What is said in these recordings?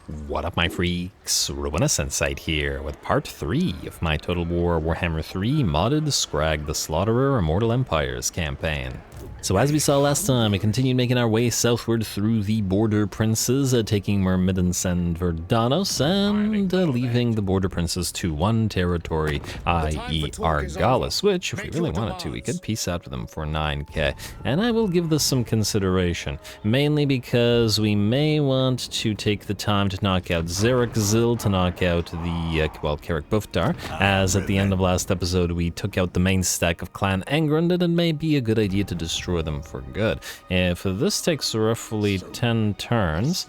What up, my freaks? RuinousInsight here with part 3 of my Total War Warhammer 3 modded Skrag the Slaughterer Immortal Empires campaign. So as we saw last time, we continued making our way southward through the Border Princes, taking Myrmidons and Verdanos, and leaving the Border Princes to one territory, i.e. Argalis, which, if we really wanted to, we could peace out with them for 9k. And I will give this some consideration, mainly because we may want to take the time to knock out Zerek to knock out the, Karak Buftar, as at the end of last episode we took out the main stack of Clan Angrund, and it may be a good idea to destroy them for good. If this takes roughly 10 turns,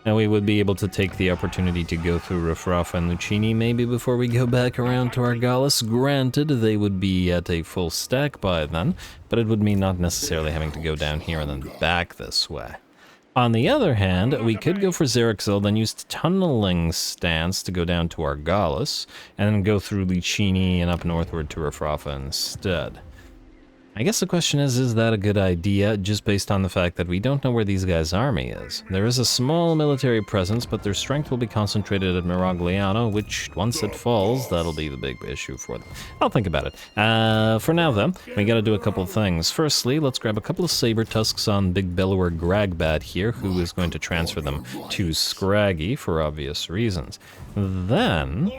and we would be able to take the opportunity to go through Rafrafa and Lucchini maybe before we go back around to Argalis. Granted, they would be at a full stack by then, but it would mean not necessarily having to go down here and then back this way. On the other hand, we could go for Zerek, then use tunneling stance to go down to Argalis, and then go through Lucchini and up northward to Rafrafa instead. I guess the question is that a good idea, just based on the fact that we don't know where these guys' army is? There is a small military presence, but their strength will be concentrated at Miragliano, which, once it falls, that'll be the big issue for them. I'll think about it. For now, though, we gotta do a couple of things. Firstly, let's grab a couple of saber tusks on Big Bellower Gragbat here, who is going to transfer them to Scraggy for obvious reasons. Then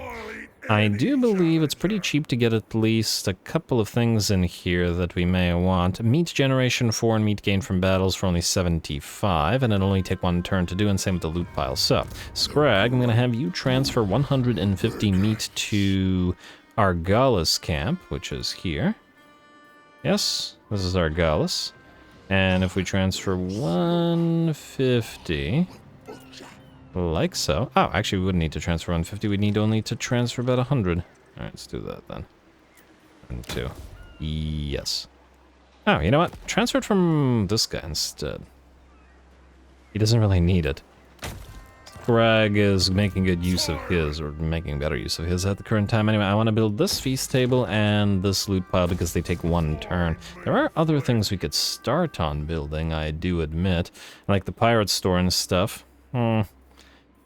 I do believe it's pretty cheap to get at least a couple of things in here that we may want. Meat generation 4 and meat gain from battles for only 75, and it'll only take one turn to do, and same with the loot pile. So, Skrag, I'm going to have you transfer 150 meat to Argalis camp, which is here. Yes, this is Argalis. And if we transfer 150... like so. Oh, actually, we wouldn't need to transfer 150. We'd need only to transfer about 100. Alright, let's do that then. And 2. Yes. Oh, you know what? Transfer it from this guy instead. He doesn't really need it. Skrag is making good use of his, or making better use of his at the current time. Anyway, I want to build this feast table and this loot pile because they take one turn. There are other things we could start on building, I do admit. Like the pirate store and stuff.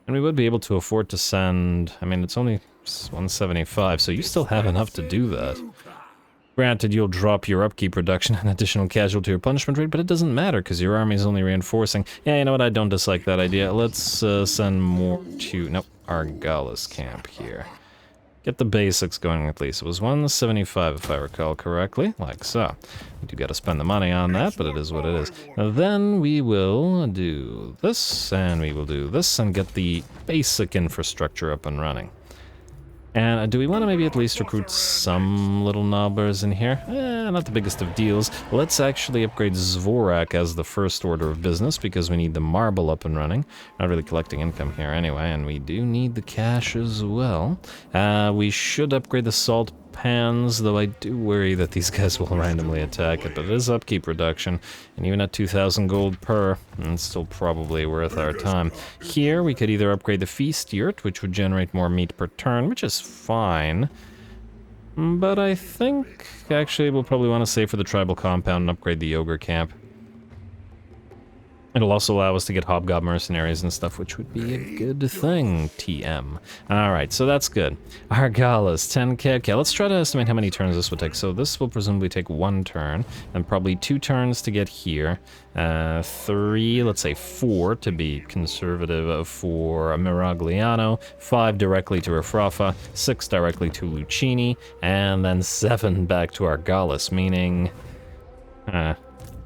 And we would be able to afford to send, I mean, it's only 175, so you still have enough to do that. Granted, you'll drop your upkeep reduction and additional casualty or punishment rate, but it doesn't matter because your army is only reinforcing. Yeah, you know what, I don't dislike that idea. Let's send more to, nope, Argalis camp here. Get the basics going at least. It was 175 if I recall correctly, like so. We do gotta spend the money on that, but it is what it is. Then we will do this, and we will do this, and get the basic infrastructure up and running. And do we want to maybe at least recruit some little nobbers in here? Not the biggest of deals. Let's actually upgrade Zvorak as the first order of business, because we need the marble up and running. Not really collecting income here anyway, and we do need the cash as well. We should upgrade the salt pans, though I do worry that these guys will randomly attack it, but it is upkeep reduction, and even at 2,000 gold per, it's still probably worth our time. Here, we could either upgrade the feast yurt, which would generate more meat per turn, which is fine, but I think, actually, we'll probably want to save for the tribal compound and upgrade the ogre camp. It'll also allow us to get hobgob mercenaries and stuff, which would be a good thing, TM. Alright, so that's good. Argalis, 10k. Okay, let's try to estimate how many turns this would take. So this will presumably take 1 turn, and probably 2 turns to get here. 3, let's say 4 to be conservative for Miragliano, 5 directly to Rafrafa, 6 directly to Lucchini, and then 7 back to Argalis, meaning...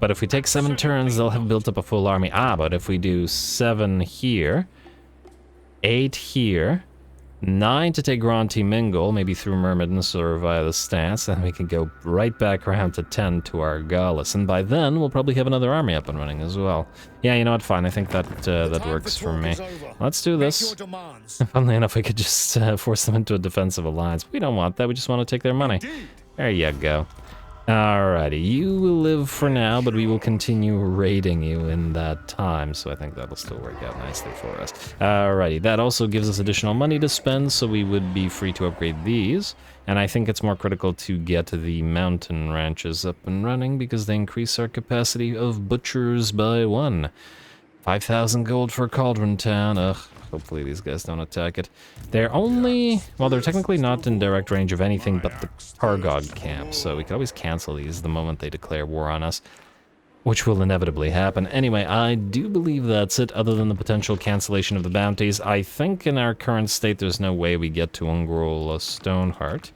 But if we take 7 turns, they'll have built up a full army. But if we do 7 here, 8 here, 9 to take Granty Mingle, maybe through Myrmidons or via the stance, then we can go right back around to 10 to Argalis. And by then, we'll probably have another army up and running as well. Yeah, you know what, fine, I think that that works for me. Let's do this. Funnily enough, we could just force them into a defensive alliance. We don't want that, we just want to take their money. There you go. Alrighty, you will live for now, but we will continue raiding you in that time, so I think that'll still work out nicely for us. Alrighty, that also gives us additional money to spend, so we would be free to upgrade these, and I think it's more critical to get the mountain ranches up and running, because they increase our capacity of butchers by 1. 5,000 gold for Cauldron Town, ugh. Hopefully these guys don't attack it. They're only... Well, they're technically not in direct range of anything but the Targog camp, so we can always cancel these the moment they declare war on us, which will inevitably happen. Anyway, I do believe that's it, other than the potential cancellation of the bounties. I think in our current state there's no way we get to Ungrul Stoneheart.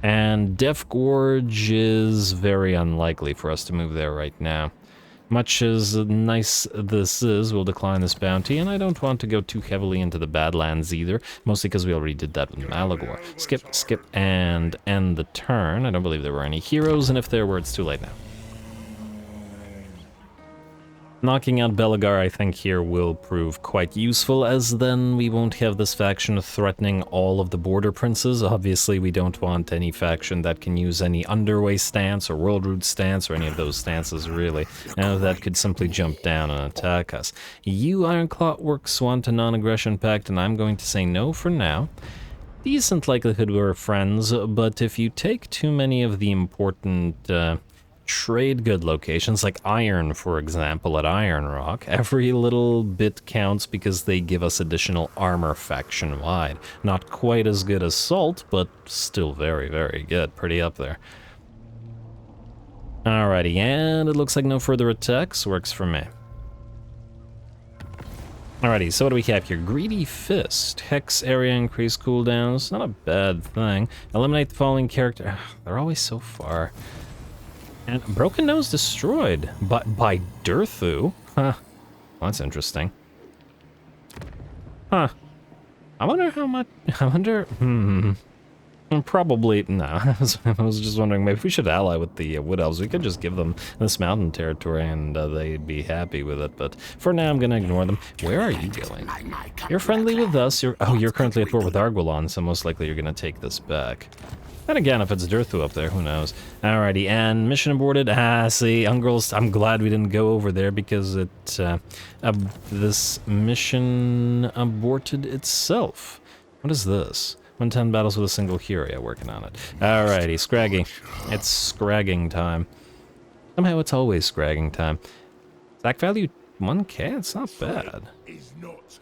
And Death Gorge is very unlikely for us to move there right now. Much as nice this is, we'll decline this bounty, and I don't want to go too heavily into the Badlands either, mostly because we already did that with Malagor. Skip, and end the turn. I don't believe there were any heroes, and if there were, it's too late now. Knocking out Belagar, I think, here will prove quite useful, as then we won't have this faction threatening all of the border princes. Obviously, we don't want any faction that can use any Underway stance or World Root stance or any of those stances, really. That could simply jump down and attack us. You Ironclaw Orcs want a non-aggression pact, and I'm going to say no for now. Decent likelihood we're friends, but if you take too many of the important... trade good locations, like iron, for example, at Iron Rock, every little bit counts because they give us additional armor faction-wide. Not quite as good as Salt, but still very, very good. Pretty up there. Alrighty, and it looks like no further attacks. Works for me. Alrighty, so what do we have here? Greedy Fist. Hex area increase cooldowns. Not a bad thing. Eliminate the following character. They're always so far. And Broken Nose destroyed by Durthu. Huh. Well, that's interesting. Huh. I wonder how much... I wonder... Probably... No. I was just wondering, maybe we should ally with the Wood Elves. We could just give them this mountain territory and they'd be happy with it. But for now, I'm going to ignore them. Where are you going? You're friendly with us. You're currently at war with Arguelon, so most likely you're going to take this back. And again, if it's Durthu up there, who knows? Alrighty, and mission aborted. See, Ungrul's, I'm glad we didn't go over there because it, this mission aborted itself. What is this? Win 10 battles with a single hero. Yeah, working on it. Alrighty, Scraggy. It's Scragging time. Somehow it's always Scragging time. Stack value 1k? It's not bad.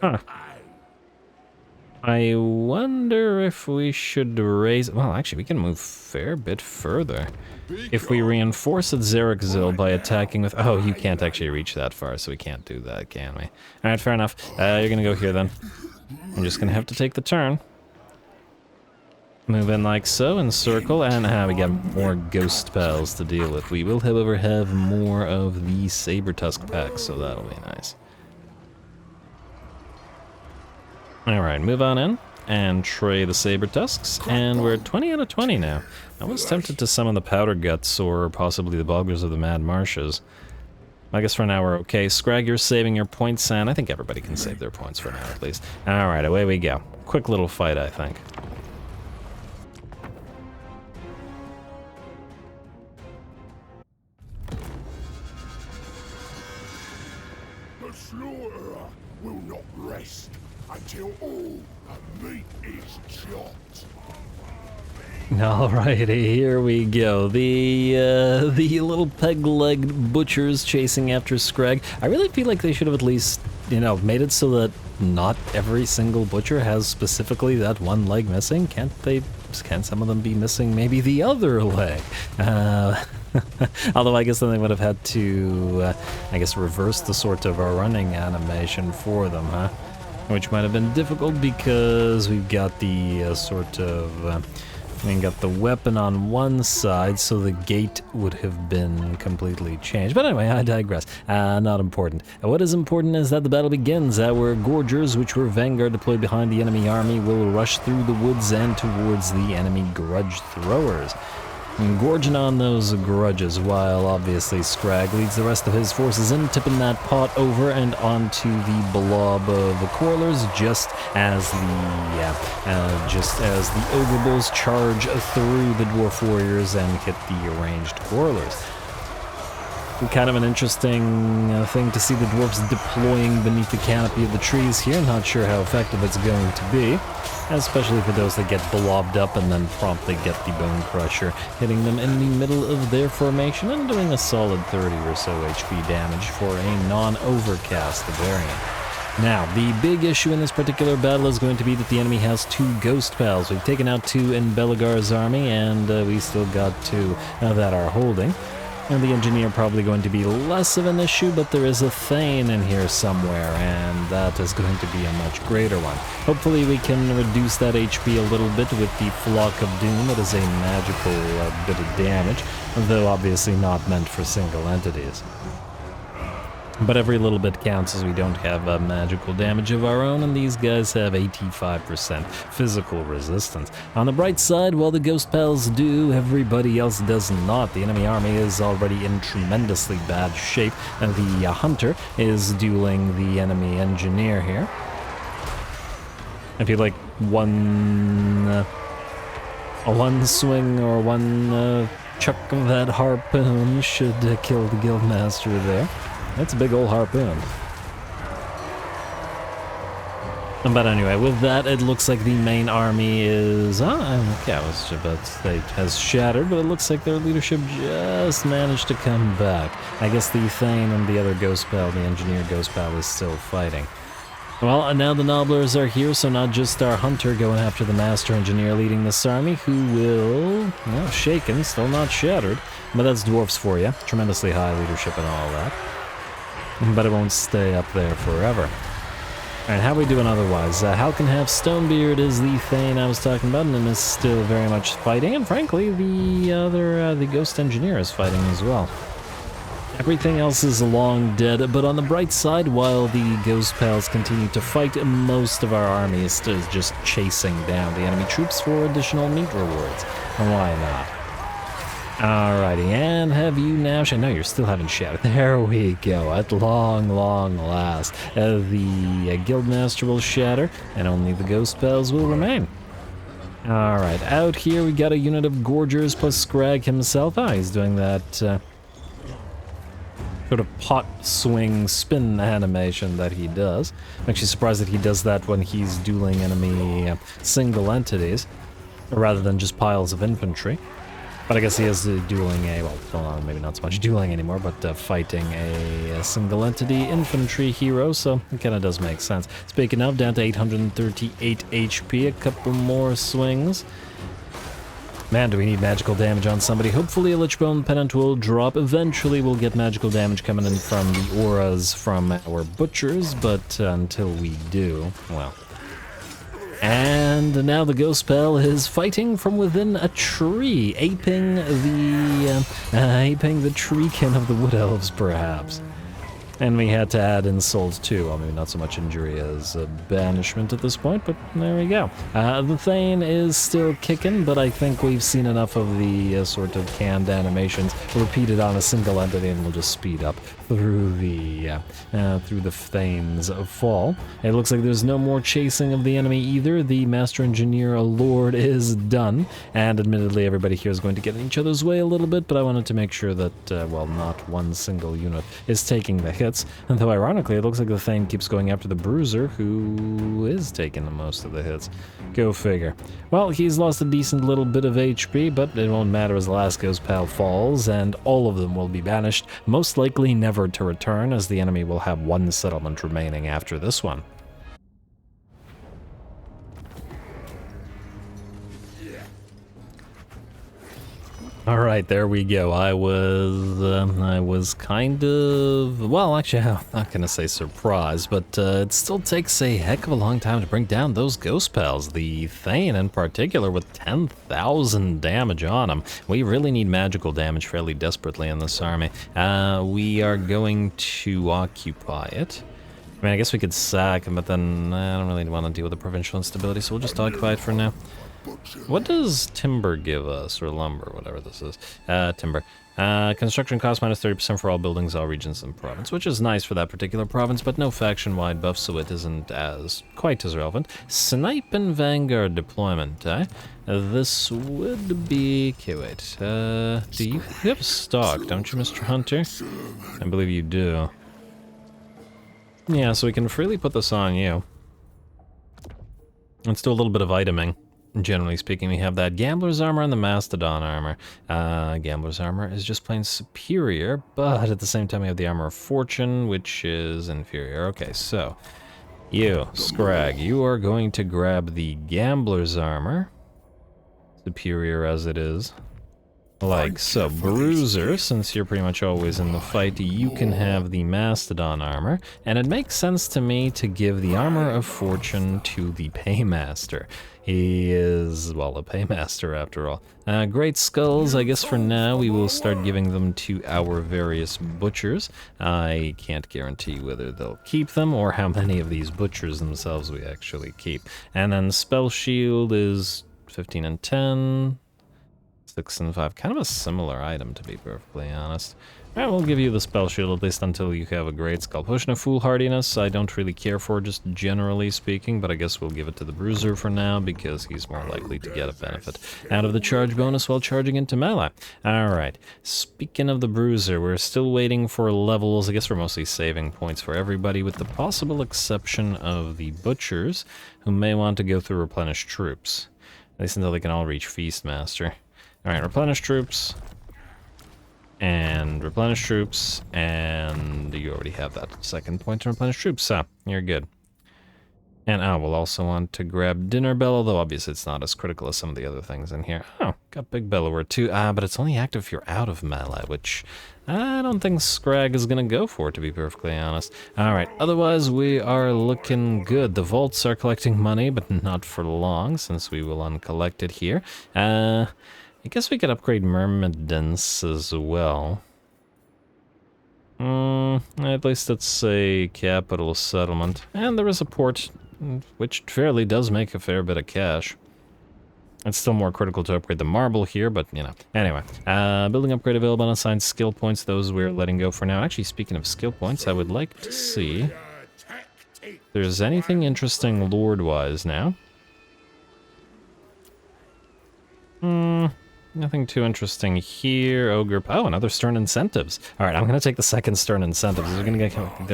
Huh. I wonder if we should raise... Well, actually, we can move a fair bit further. If we reinforce at Zarek by attacking with... Oh, you can't actually reach that far, so we can't do that, can we? Alright, fair enough. You're gonna go here, then. I'm just gonna have to take the turn. Move in like so, and circle, and we got more ghost pals to deal with. We will, however, have more of the Saber Tusk packs, so that'll be nice. Alright, move on in and tray the Saber Tusks, and we're at 20 out of 20 now. I was tempted to summon the Powder Guts or possibly the Boggers of the Mad Marshes. I guess for now we're okay. Skrag, you're saving your points, and I think everybody can save their points for now at least. Alright, away we go. Quick little fight, I think. The Slaughterer will not rest until all the meat is chopped. Alrighty, here we go. The little peg-legged butchers chasing after Skrag. I really feel like they should have at least, you know, made it so that not every single butcher has specifically that one leg missing. Can't some of them be missing maybe the other leg? Although I guess then they would have had to, I guess, reverse the sort of a running animation for them, huh? Which might have been difficult because we've got the we got the weapon on one side, so the gate would have been completely changed. But anyway, I digress. Not important. What is important is that the battle begins. Our Gorgers, which were vanguard deployed behind the enemy army, will rush through the woods and towards the enemy grudge throwers. And gorging on those grudges, while obviously Skrag leads the rest of his forces in, tipping that pot over and onto the blob of the Coilers, just as the Ogre Bulls charge through the Dwarf Warriors and hit the ranged Coilers. Kind of an interesting thing to see the Dwarfs deploying beneath the canopy of the trees here. Not sure how effective it's going to be, especially for those that get blobbed up and then promptly get the Bone Crusher, hitting them in the middle of their formation and doing a solid 30 or so HP damage for a non-overcast variant. Now, the big issue in this particular battle is going to be that the enemy has 2 Ghost Pals. We've taken out 2 in Belagar's army, and we still got 2 that are holding. And the Engineer probably going to be less of an issue, but there is a Thane in here somewhere, and that is going to be a much greater one. Hopefully we can reduce that HP a little bit with the Flock of Doom. It is a magical bit of damage, though obviously not meant for single entities. But every little bit counts, as we don't have magical damage of our own, and these guys have 85% physical resistance. On the bright side, while the Ghost Pals do, everybody else does not. The enemy army is already in tremendously bad shape, and the Hunter is dueling the enemy Engineer here. I feel like one swing or one chuck of that harpoon should kill the Guildmaster there. That's a big old harpoon. But anyway, with that, it looks like the main army is... okay, I was about to say has shattered, but it looks like their leadership just managed to come back. I guess the Thane and the other Ghost Pal, the Engineer Ghost Pal, is still fighting. Well, and now the Nobblers are here, so not just our Hunter going after the Master Engineer leading this army, who will... well, shaken, still not shattered. But that's Dwarfs for you. Tremendously high leadership and all that. But it won't stay up there forever. Alright, how are we doing otherwise? Halcon Half Stonebeard is the Thane I was talking about, and is still very much fighting, and frankly, the Ghost Engineer is fighting as well. Everything else is long dead, but on the bright side, while the Ghost Pals continue to fight, most of our army is just chasing down the enemy troops for additional meat rewards. And why not? Alrighty, and have you now... no, you're still having shattered. There we go, at long, long last. The Guildmaster will shatter, and only the Ghost Pals will remain. Alright, out here we got a unit of Gorgers plus Skrag himself. He's doing that sort of pot swing spin animation that he does. I'm actually surprised that he does that when he's dueling enemy single entities, rather than just piles of infantry. But I guess he is dueling well, maybe not so much dueling anymore, but fighting a single entity infantry hero, so it kind of does make sense. Speaking of, down to 838 HP, a couple more swings. Man, do we need magical damage on somebody. Hopefully a Lichbone Pennant will drop. Eventually we'll get magical damage coming in from the auras from our butchers, but until we do, well... And now the Ghost Pal is fighting from within a tree, aping the treekin of the Wood Elves, perhaps. And we had to add insult too. Well, maybe not so much injury as banishment at this point, but there we go. The Thane is still kicking, but I think we've seen enough of the sort of canned animations repeated on a single entity, and we'll just speed up through the Thane's fall. It looks like there's no more chasing of the enemy either. The Master Engineer Lord is done, and admittedly everybody here is going to get in each other's way a little bit, but I wanted to make sure that, well, not one single unit is taking the hits. And though ironically, it looks like the Thane keeps going after the Bruiser, who is taking the most of the hits. Go figure. Well, he's lost a decent little bit of HP, but it won't matter as the last Ghost Pal falls, and all of them will be banished, most likely never to return, as the enemy will have one settlement remaining after this one. Alright, there we go. I was kind of... well, actually, I'm not gonna say surprised, but it still takes a heck of a long time to bring down those Ghost Pals. The Thane, in particular, with 10,000 damage on him. We really need magical damage fairly desperately in this army. We are going to occupy it. I mean, I guess we could sack him, but then I don't really want to deal with the provincial instability, so we'll just occupy it for now. What does timber give us, or lumber, whatever this is? Timber. Construction cost minus 30% for all buildings, all regions, and province, which is nice for that particular province, but no faction-wide buff, so it isn't quite as relevant. Snipe and Vanguard deployment, eh? This would be... okay, wait. You have stock, don't you, Mr. Hunter? I believe you do. Yeah, so we can freely put this on you. Let's do a little bit of iteming. Generally speaking, we have that Gambler's Armor and the Mastodon Armor. Gambler's Armor is just plain superior, but at the same time we have the Armor of Fortune, which is inferior. Okay, so You, Skrag, you are going to grab the Gambler's Armor, superior as it is. Like so. Bruiser, since you're pretty much always in the fight, you can have the Mastodon armor, and it makes sense to me to give the Armor of Fortune to the Paymaster. He is, well, a Paymaster after all. Great Skulls, I guess for now we will start giving them to our various butchers. I can't guarantee whether they'll keep them or how many of these butchers themselves we actually keep. And then Spell Shield is 15 and 10. 6 and 5, kind of a similar item to be perfectly honest. Alright, we'll give you the spell shield at least until you have a great skull. Potion of Foolhardiness, I don't really care for, just generally speaking, but I guess we'll give it to the Bruiser for now because he's more likely to get a benefit out of the charge bonus while charging into melee. Alright, speaking of the Bruiser, we're still waiting for levels. I guess we're mostly saving points for everybody with the possible exception of the Butchers, who may want to go through Replenish Troops. At least until they can all reach Feastmaster. Alright, replenish troops, and replenish troops, and you already have that second point to replenish troops, so you're good. And we'll also want to grab Dinner Bell, although obviously it's not as critical as some of the other things in here. Oh, got Big Bellower too, but it's only active if you're out of melee, which I don't think Skrag is gonna go for, to be perfectly honest. Alright, otherwise we are looking good. The vaults are collecting money, but not for long, since we will uncollect it here. I guess we could upgrade Myrmidons as well. At least it's a capital settlement. And there is a port, which fairly does make a fair bit of cash. It's still more critical to upgrade the marble here, but, you know. Anyway, building upgrade available, unassigned skill points, those we're letting go for now. Actually, speaking of skill points, I would like to see if there's anything interesting lord-wise now. Nothing too interesting here. Ogre... Oh, another Stern Incentives. Alright, I'm going to take the second Stern Incentives. They're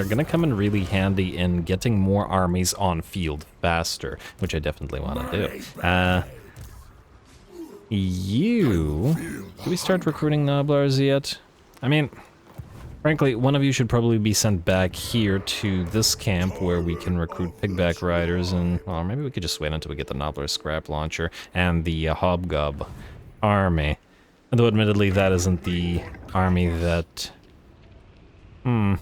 going to come in really handy in getting more armies on field faster, which I definitely want to do. Do we start recruiting Noblars yet? I mean, frankly, one of you should probably be sent back here to this camp where we can recruit Pigback Riders, and, well, maybe we could just wait until we get the Nobbler Scrap Launcher and the Hobgob army. Though admittedly that isn't the army that... I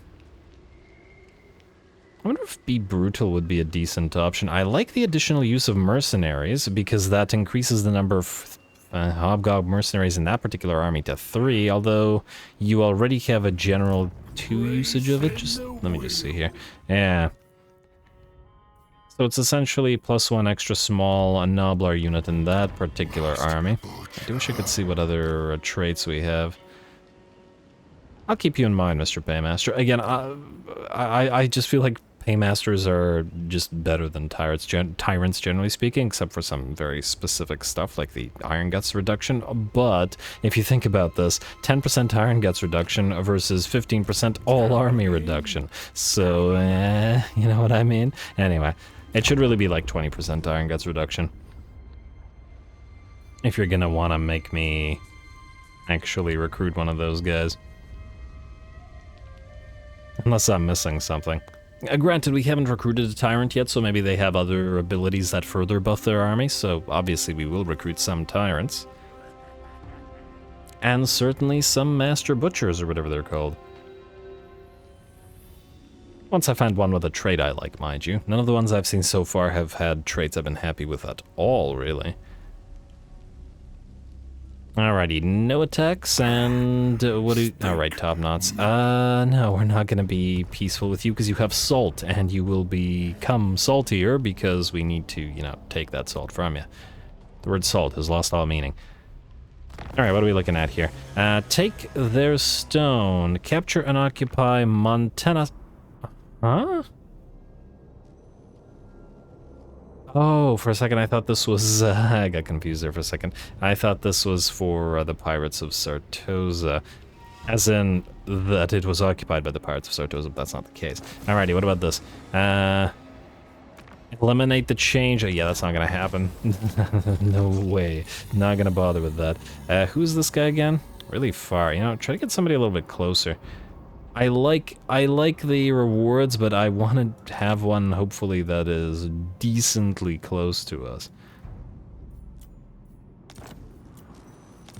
wonder if Be Brutal would be a decent option. I like the additional use of mercenaries because that increases the number of Hobgob mercenaries in that particular army to 3, although you already have a general 2 usage of it. Just let me just see here. Yeah. So it's essentially +1 extra small Noblar unit in that particular army. I do wish I could see what other traits we have. I'll keep you in mind, Mr. Paymaster. Again, I just feel like Paymasters are just better than tyrants, generally speaking, except for some very specific stuff like the Iron Guts reduction. But if you think about this, 10% Iron Guts reduction versus 15% all army reduction. So, you know what I mean? Anyway. It should really be like 20% Iron Guts reduction. If you're gonna want to make me actually recruit one of those guys. Unless I'm missing something. Granted, we haven't recruited a Tyrant yet, so maybe they have other abilities that further buff their army, so obviously we will recruit some Tyrants. And certainly some Master Butchers, or whatever they're called. Once I find one with a trait I like, mind you. None of the ones I've seen so far have had traits I've been happy with at all, really. Alrighty, no attacks, and what do... Alright, Top Knots. No, we're not gonna be peaceful with you because you have salt, and you will become saltier because we need to, you know, take that salt from you. The word salt has lost all meaning. Alright, what are we looking at here? Take their stone, capture and occupy Montana... Huh? Oh, for a second I thought this was, I got confused there for a second. I thought this was for the Pirates of Sartosa. As in, that it was occupied by the Pirates of Sartosa, but that's not the case. Alrighty, what about this? Eliminate the change. Oh, yeah, that's not gonna happen. No way. Not gonna bother with that. Who's this guy again? Really far. You know, try to get somebody a little bit closer. I like the rewards, but I want to have one, hopefully, that is decently close to us.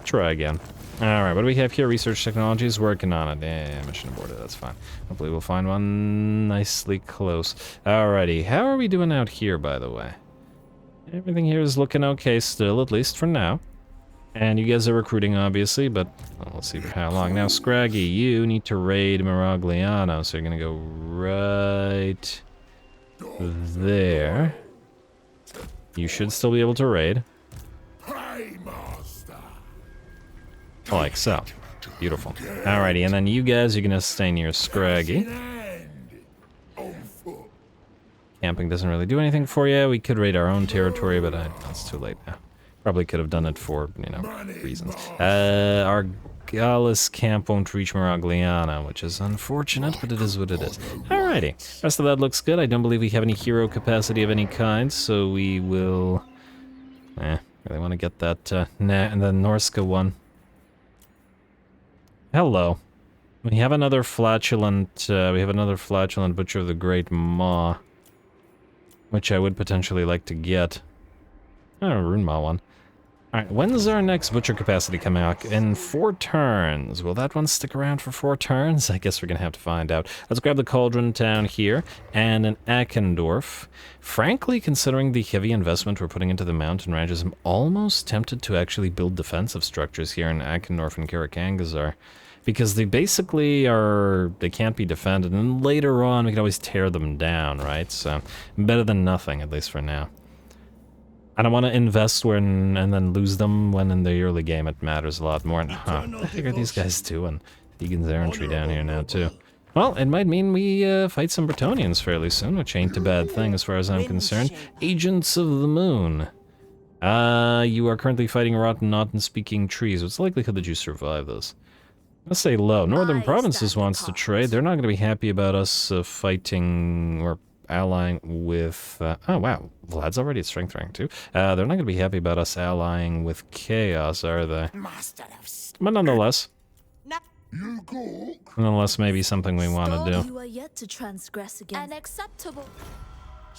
Try again. Alright, what do we have here? Research technologies, working on it. Yeah, mission aborted, that's fine. Hopefully we'll find one nicely close. Alrighty, how are we doing out here, by the way? Everything here is looking okay still, at least for now. And you guys are recruiting, obviously, but well, let's see for how long. Now, Scraggy, you need to raid Miragliano, so you're gonna go right there. You should still be able to raid. Like so. Beautiful. Alrighty, and then you guys are gonna stay near Scraggy. Camping doesn't really do anything for you. We could raid our own territory, but it's too late now. Probably could have done it for, you know, reasons. Our Gallus camp won't reach Miragliano, which is unfortunate, but it is what it is. Alrighty. Rest of that looks good. I don't believe we have any hero capacity of any kind, so we will... really want to get that, and the Norska one. Hello. We have another flatulent Butcher of the Great Maw, which I would potentially like to get. Oh, Rune Maw one. Alright, when's our next Butcher capacity coming out? In 4 turns. Will that one stick around for 4 turns? I guess we're gonna have to find out. Let's grab the Cauldron down here, and an Eckendorf. Frankly, considering the heavy investment we're putting into the mountain ranges, I'm almost tempted to actually build defensive structures here in Eckendorf and Karakangazar. Because they basically they can't be defended, and later on we can always tear them down, right? So, better than nothing, at least for now. I don't want to invest and then lose them when in the early game it matters a lot more. And, I figure these guys doing Deegan's errantry down here now, too. Well, it might mean we fight some Bretonnians fairly soon, which ain't a bad thing as far as I'm concerned. Agents of the Moon. You are currently fighting rotten, not-speaking trees. What's the likelihood that you survive this? Let's say low. Northern Provinces wants to trade. They're not going to be happy about us fighting or allying with... oh, wow. Vlad's already at strength rank, too. They're not going to be happy about us allying with Chaos, are they? But nonetheless... Nonetheless, maybe something we want to do. You are yet to transgress again.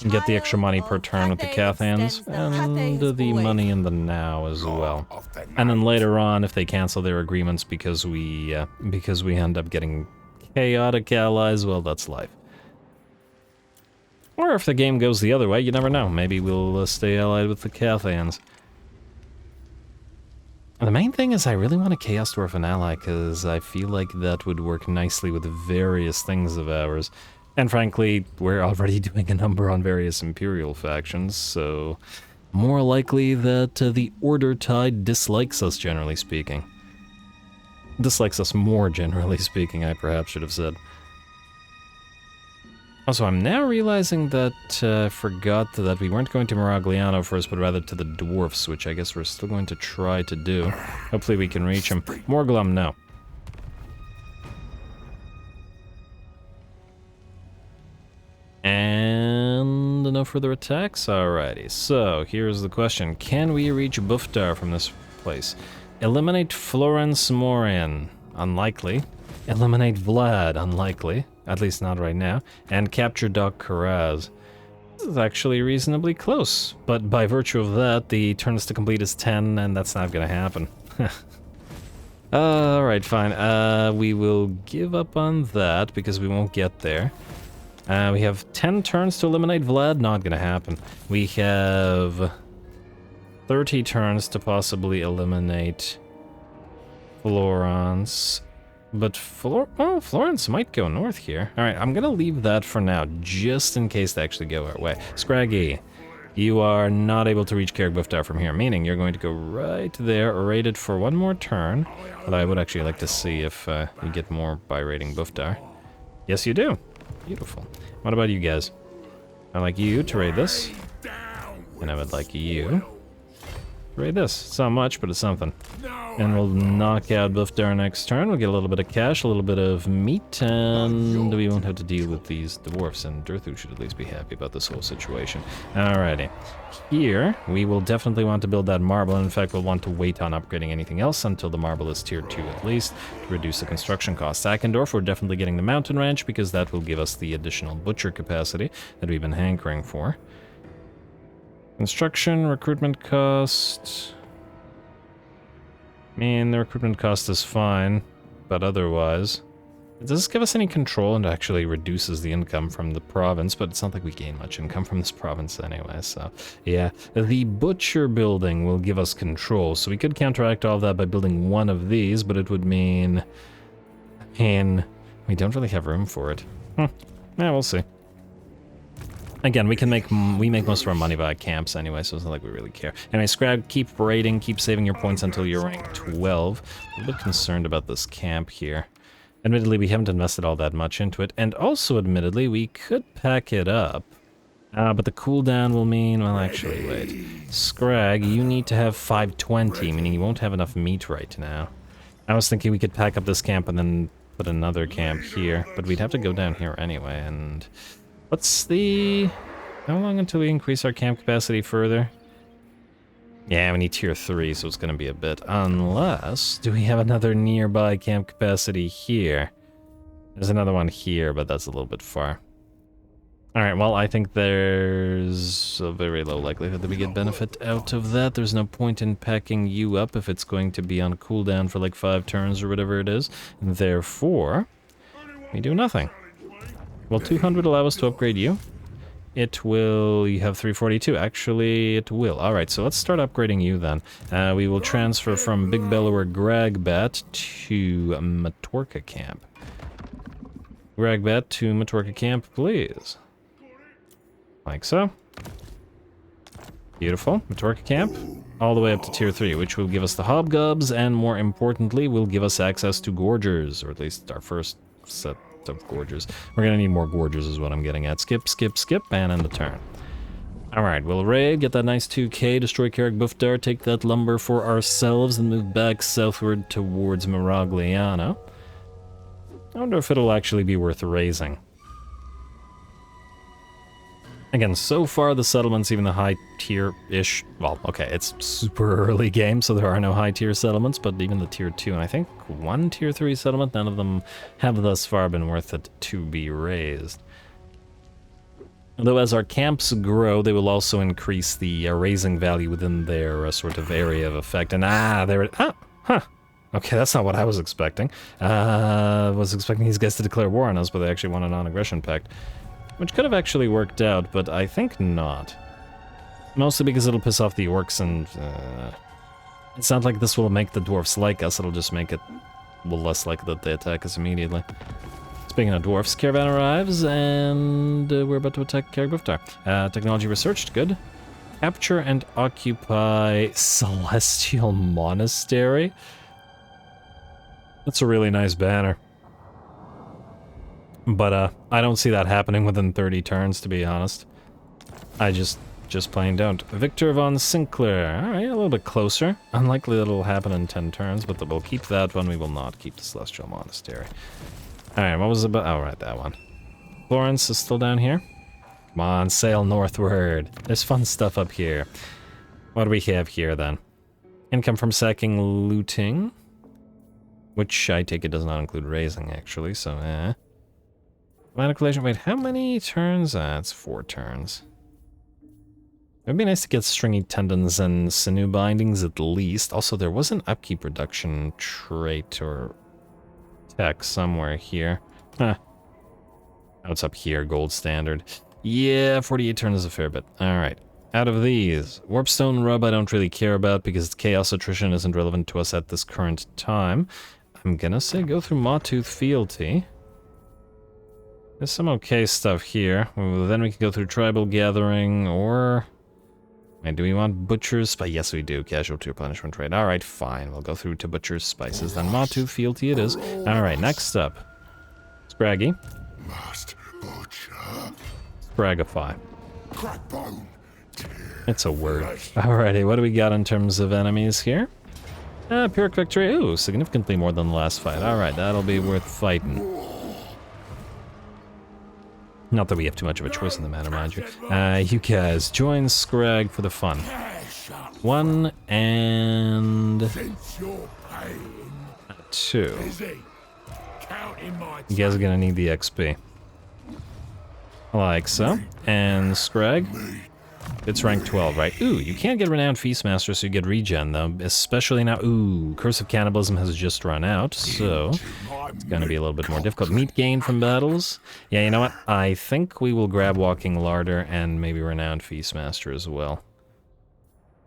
And get the extra money per turn with the Cathans, and the money in the now as well. And then later on, if they cancel their agreements because we end up getting chaotic allies, well, that's life. Or if the game goes the other way, you never know. Maybe we'll stay allied with the Cathans. And the main thing is I really want a Chaos Dwarf an ally, because I feel like that would work nicely with various things of ours. And frankly, we're already doing a number on various Imperial factions, so more likely that the Order Tide dislikes us, generally speaking. Dislikes us more, generally speaking, I perhaps should have said. Also, I'm now realizing that I forgot that we weren't going to Miragliano first, but rather to the Dwarfs, which I guess we're still going to try to do. Hopefully we can reach them. Morglum, no. And no further attacks? Alrighty, so here's the question. Can we reach Buftar from this place? Eliminate Florence Morin. Unlikely. Eliminate Vlad. Unlikely. At least not right now. And capture Doc Karaz. This is actually reasonably close. But by virtue of that, the turns to complete is 10, and that's not gonna happen. Alright, fine. We will give up on that, because we won't get there. We have 10 turns to eliminate Vlad, not gonna happen. We have 30 turns to possibly eliminate Florence. But Florence might go north here. Alright, I'm gonna leave that for now, just in case they actually go our way. Scraggy, you are not able to reach Carrick Buftar from here, meaning you're going to go right there, raid it for one more turn. Although I would actually like to see if you get more by raiding Buftar. Yes, you do. Beautiful. What about you guys? I'd like you to raid this. And I would like you Raid this. It's not much, but it's something. No, And we'll knock out Buffdar next turn. We'll get a little bit of cash, a little bit of meat, and we won't have to deal with these dwarfs. And Durthu should at least be happy about this whole situation. Alrighty. Here, we will definitely want to build that marble. In fact, we'll want to wait on upgrading anything else until the marble is tier 2 at least, to reduce the construction costs. Sackendorf, we're definitely getting the mountain ranch, because that will give us the additional butcher capacity that we've been hankering for. Construction, recruitment cost... I mean, the recruitment cost is fine, but otherwise... Does this give us any control? And actually reduces the income from the province, but it's not like we gain much income from this province anyway, so... Yeah, the butcher building will give us control, so we could counteract all of that by building one of these, but it would mean... And we don't really have room for it. Yeah, we'll see. Again, we make most of our money by camps anyway, so it's not like we really care. Anyway, Skrag, keep raiding, keep saving your points until you're rank 12. A little bit concerned about this camp here. Admittedly, we haven't invested all that much into it, and also, admittedly, we could pack it up. But the cooldown will mean, well, actually, wait. Skrag, you need to have 520, meaning you won't have enough meat right now. I was thinking we could pack up this camp and then put another camp here, but we'd have to go down here anyway, and... What's the... How long until we increase our camp capacity further? Yeah, we need tier 3, so it's going to be a bit. Unless... Do we have another nearby camp capacity here? There's another one here, but that's a little bit far. Alright, well, I think there's a very low likelihood that we get benefit out of that. There's no point in packing you up if it's going to be on cooldown for like 5 turns or whatever it is. And therefore, we do nothing. Will 200 allow us to upgrade you? It will... You have 342. Actually, it will. Alright, so let's start upgrading you then. We will transfer from Big Bellower Gragbat to Matorka Camp. Gragbat to Matorka Camp, please. Like so. Beautiful. Matorka Camp. All the way up to tier 3, which will give us the Hobgobs, and more importantly, will give us access to Gorgers, or at least our first set of Gorgers. We're gonna need more Gorgers is what I'm getting at. Skip, skip, skip, and end the turn. Alright, we'll raid, get that nice 2k, destroy Carrick Buffdar, take that lumber for ourselves, and move back southward towards Miragliano. I wonder if it'll actually be worth raising. Again, so far the settlements, even the high tier-ish, well, okay, it's super early game, so there are no high tier settlements, but even the tier 2, and I think one tier 3 settlement, none of them have thus far been worth it to be raised. Although as our camps grow, they will also increase the raising value within their sort of area of effect, and there it, huh. Okay, that's not what I was expecting. I was expecting these guys to declare war on us, but they actually want a non-aggression pact. Which could have actually worked out, but I think not. Mostly because it'll piss off the orcs, and it's not like this will make the dwarfs like us, it'll just make it less likely that they attack us immediately. Speaking of dwarfs, caravan arrives, and we're about to attack Carrick Buffdar. Technology researched, good. Capture and occupy Celestial Monastery. That's a really nice banner. But I don't see that happening within 30 turns, to be honest. I just plain don't. Victor von Sinclair. Alright, a little bit closer. Unlikely that it'll happen in 10 turns, but we'll keep that one. We will not keep the Celestial Monastery. Alright, what was it about? Oh, right, that one. Florence is still down here. Come on, sail northward. There's fun stuff up here. What do we have here, then? Income from sacking, looting. Which I take it does not include raising, actually, so Manipulation, wait, how many turns? It's 4 turns. It'd be nice to get stringy tendons and sinew bindings at least. Also, there was an upkeep reduction trait or tech somewhere here. Huh. Oh, it's up here, gold standard. Yeah, 48 turns is a fair bit. Alright. Out of these, Warpstone Rub I don't really care about because Chaos Attrition isn't relevant to us at this current time. I'm gonna say go through Mawtooth Fealty. There's some okay stuff here. Then we can go through Tribal Gathering, or... Wait, do we want Butcher's Spice? Yes, we do. Casualty Replenishment Trade. Alright, fine. We'll go through to Butcher's Spices. Then Mawtooth Fealty it is. Alright, next up. Scraggy. Master Butcher. Scragify. Crackbone. It's a word. Alrighty, what do we got in terms of enemies here? Pyrrhic victory. Ooh, significantly more than the last fight. Alright, that'll be worth fighting. Not that we have too much of a choice in the matter, mind you. You guys, join Skrag for the fun. 1 and 2. You guys are gonna need the XP. Like so. And Skrag. It's rank 12, right? Ooh, you can't get Renowned Feastmaster, so you get regen, though. Especially now. Ooh, Curse of Cannibalism has just run out, so it's gonna be a little bit more difficult. Meat gain from battles. Yeah, you know what? I think we will grab Walking Larder and maybe Renowned Feastmaster as well.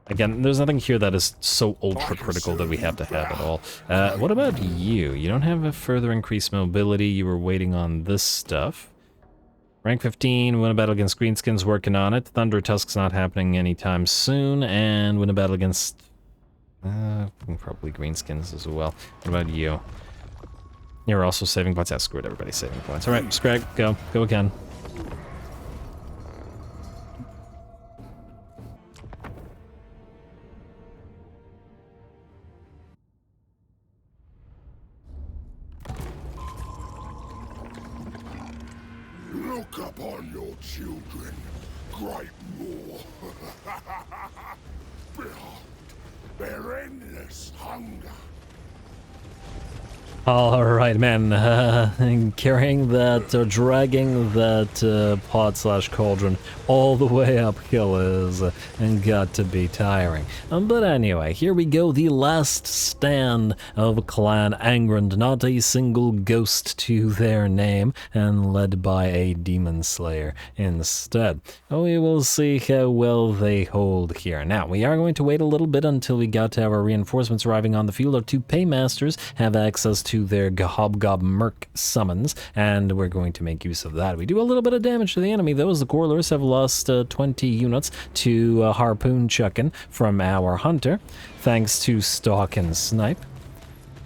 Again, there's nothing here that is so ultra-critical that we have to have it all. What about you? You don't have a further increased mobility. You were waiting on this stuff. Rank 15, win a battle against Greenskins, working on it. Thunder Tusk's not happening anytime soon, and win a battle against... probably Greenskins as well. What about you? You're also saving points. Yeah, screw it, everybody's saving points. Alright, Skrag, go. Go again. Look upon your children, Great Maw. Behold, their endless hunger. Alright, man, carrying that, or dragging that pot/cauldron all the way uphill is got to be tiring. But anyway, here we go, the last stand of Clan Angrund. Not a single ghost to their name, and led by a demon slayer instead. We will see how well they hold here. Now, we are going to wait a little bit until we got to our reinforcements arriving on the field. Our 2 paymasters have access to their Hobgob Merc summons, and we're going to make use of that. We do a little bit of damage to the enemy, though, as the Quarrelers have lost 20 units to harpoon chucking from our Hunter, thanks to Stalk and Snipe.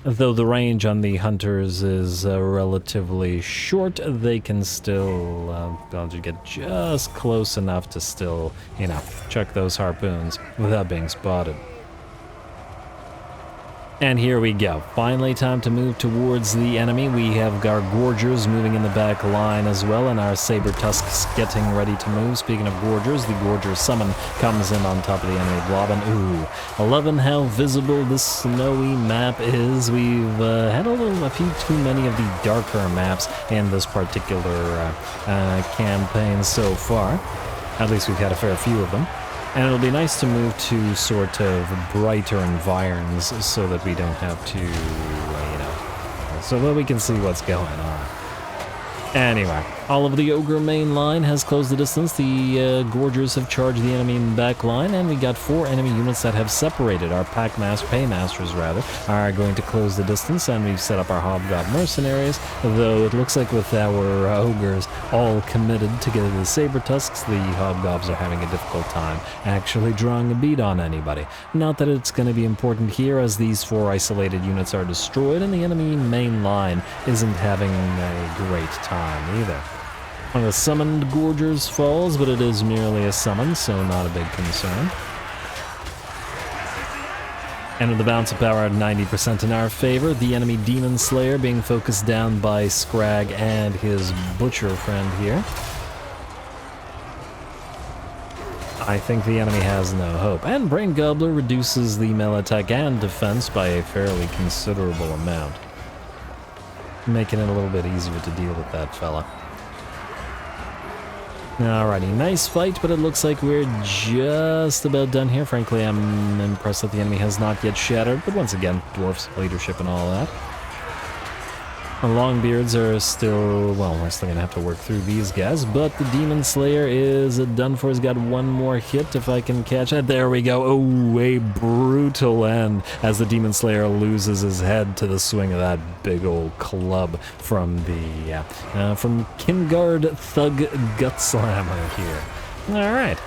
Though the range on the Hunters is relatively short, they can still get just close enough to still, you know, chuck those harpoons without being spotted. And here we go. Finally, time to move towards the enemy. We have our Gorgers moving in the back line as well, and our Saber Tusks getting ready to move. Speaking of Gorgers, the Gorger summon comes in on top of the enemy blob, and ooh, 11 how visible this snowy map is. We've had a few too many of the darker maps in this particular campaign so far. At least we've had a fair few of them. And it'll be nice to move to sort of brighter environs so that we don't have to, you know, so that we can see what's going on. Anyway, all of the Ogre main line has closed the distance. The Gorgers have charged the enemy in the back line, and we got 4 enemy units that have separated. Our paymasters are going to close the distance, and we've set up our Hobgob mercenaries, though it looks like with our Ogres all committed together to the Saber Tusks, the Hobgobs are having a difficult time actually drawing a bead on anybody. Not that it's going to be important here, as these 4 isolated units are destroyed, and the enemy main line isn't having a great time either. One of the summoned Gorgers falls, but it is merely a summon, so not a big concern. And with the balance of power at 90% in our favor, the enemy Demon Slayer being focused down by Skrag and his Butcher friend here. I think the enemy has no hope. And Brain Gobbler reduces the melee attack and defense by a fairly considerable amount, making it a little bit easier to deal with that fella. Alrighty, nice fight, but it looks like we're just about done here. Frankly, I'm impressed that the enemy has not yet shattered, but once again, dwarfs, leadership, and all that. Our Longbeards are still, well, we're still gonna have to work through these guys, but the Demon Slayer is done for. He's got one more hit, if I can catch it. There we go. Oh, a brutal end as the Demon Slayer loses his head to the swing of that big old club from the, from Kingard Thug Gutslammer here. Alright.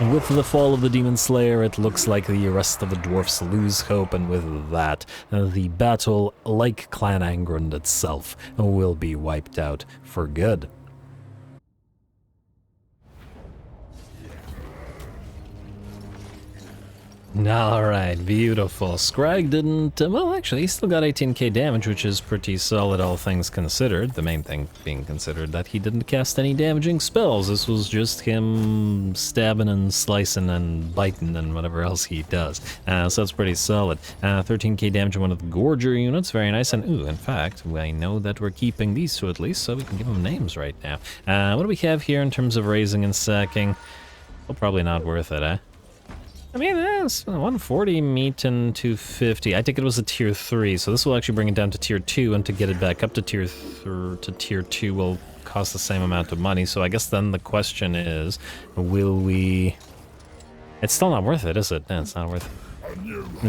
And with the fall of the Demon Slayer, it looks like the rest of the dwarfs lose hope, and with that, the battle, like Clan Angrund itself, will be wiped out for good. Alright, beautiful. Skrag didn't... well, actually, he still got 18k damage, which is pretty solid, all things considered. The main thing being considered that he didn't cast any damaging spells. This was just him stabbing and slicing and biting and whatever else he does. So that's pretty solid. 13k damage on one of the Gorger units, very nice. And, ooh, in fact, I know that we're keeping these two at least, so we can give them names right now. What do we have here in terms of raising and sacking? Well, probably not worth it, eh? I mean, that's 140 meat and 250. I think it was a tier 3, so this will actually bring it down to tier 2, and to get it back up to tier 2 will cost the same amount of money. So I guess then the question is, will we... It's still not worth it, is it? No, it's not worth it.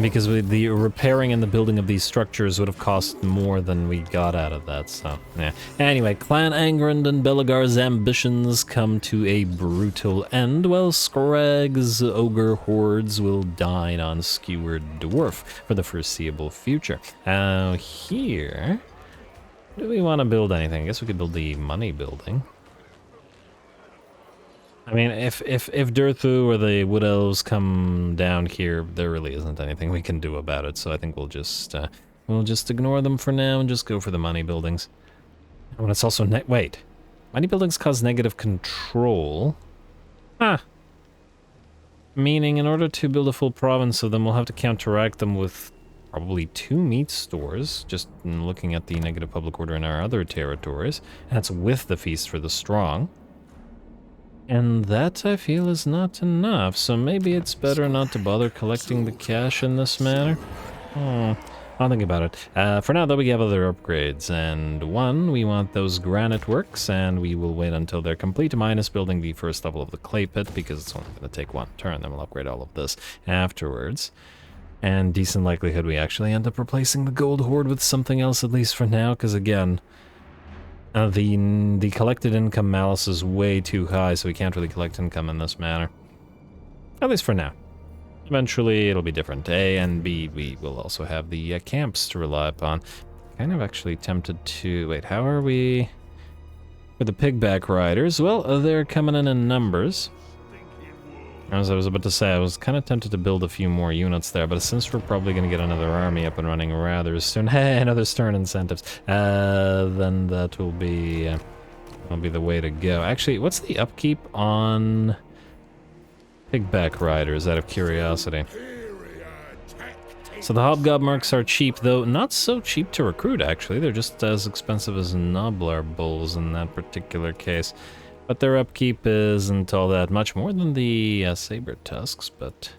Because the repairing and the building of these structures would have cost more than we got out of that, so, yeah. Anyway, Clan Angrund and Belagar's ambitions come to a brutal end, while Skrag's ogre hordes will dine on skewered dwarf for the foreseeable future. Here... Do we want to build anything? I guess we could build the money building. I mean, if Durthu or the Wood Elves come down here, there really isn't anything we can do about it. So I think we'll just ignore them for now and just go for the money buildings. Oh, and it's also wait, money buildings cause negative control. Huh. Meaning, in order to build a full province of them, we'll have to counteract them with probably 2 meat stores. Just looking at the negative public order in our other territories, that's with the feast for the strong. And that, I feel, is not enough, so maybe it's better not to bother collecting the cash in this manner. I'll think about it. For now, though, we have other upgrades, and one, we want those granite works, and we will wait until they're complete, minus building the first level of the clay pit, because it's only going to take 1 turn, then we'll upgrade all of this afterwards. And decent likelihood we actually end up replacing the gold hoard with something else, at least for now, because again... the collected income malice is way too high, so we can't really collect income in this manner. At least for now. Eventually, it'll be different. A and B, we will also have the camps to rely upon. Kind of actually tempted to... Wait, how are we... For the pigback riders? Well, they're coming in numbers. As I was about to say, I was kind of tempted to build a few more units there, but since we're probably going to get another army up and running rather soon, hey, another stern incentives, then that will be the way to go. Actually, what's the upkeep on pigback riders, out of curiosity? So the hobgob mercs are cheap, though not so cheap to recruit, actually. They're just as expensive as Noblar bulls in that particular case. But their upkeep isn't all that much more than the saber tusks, but...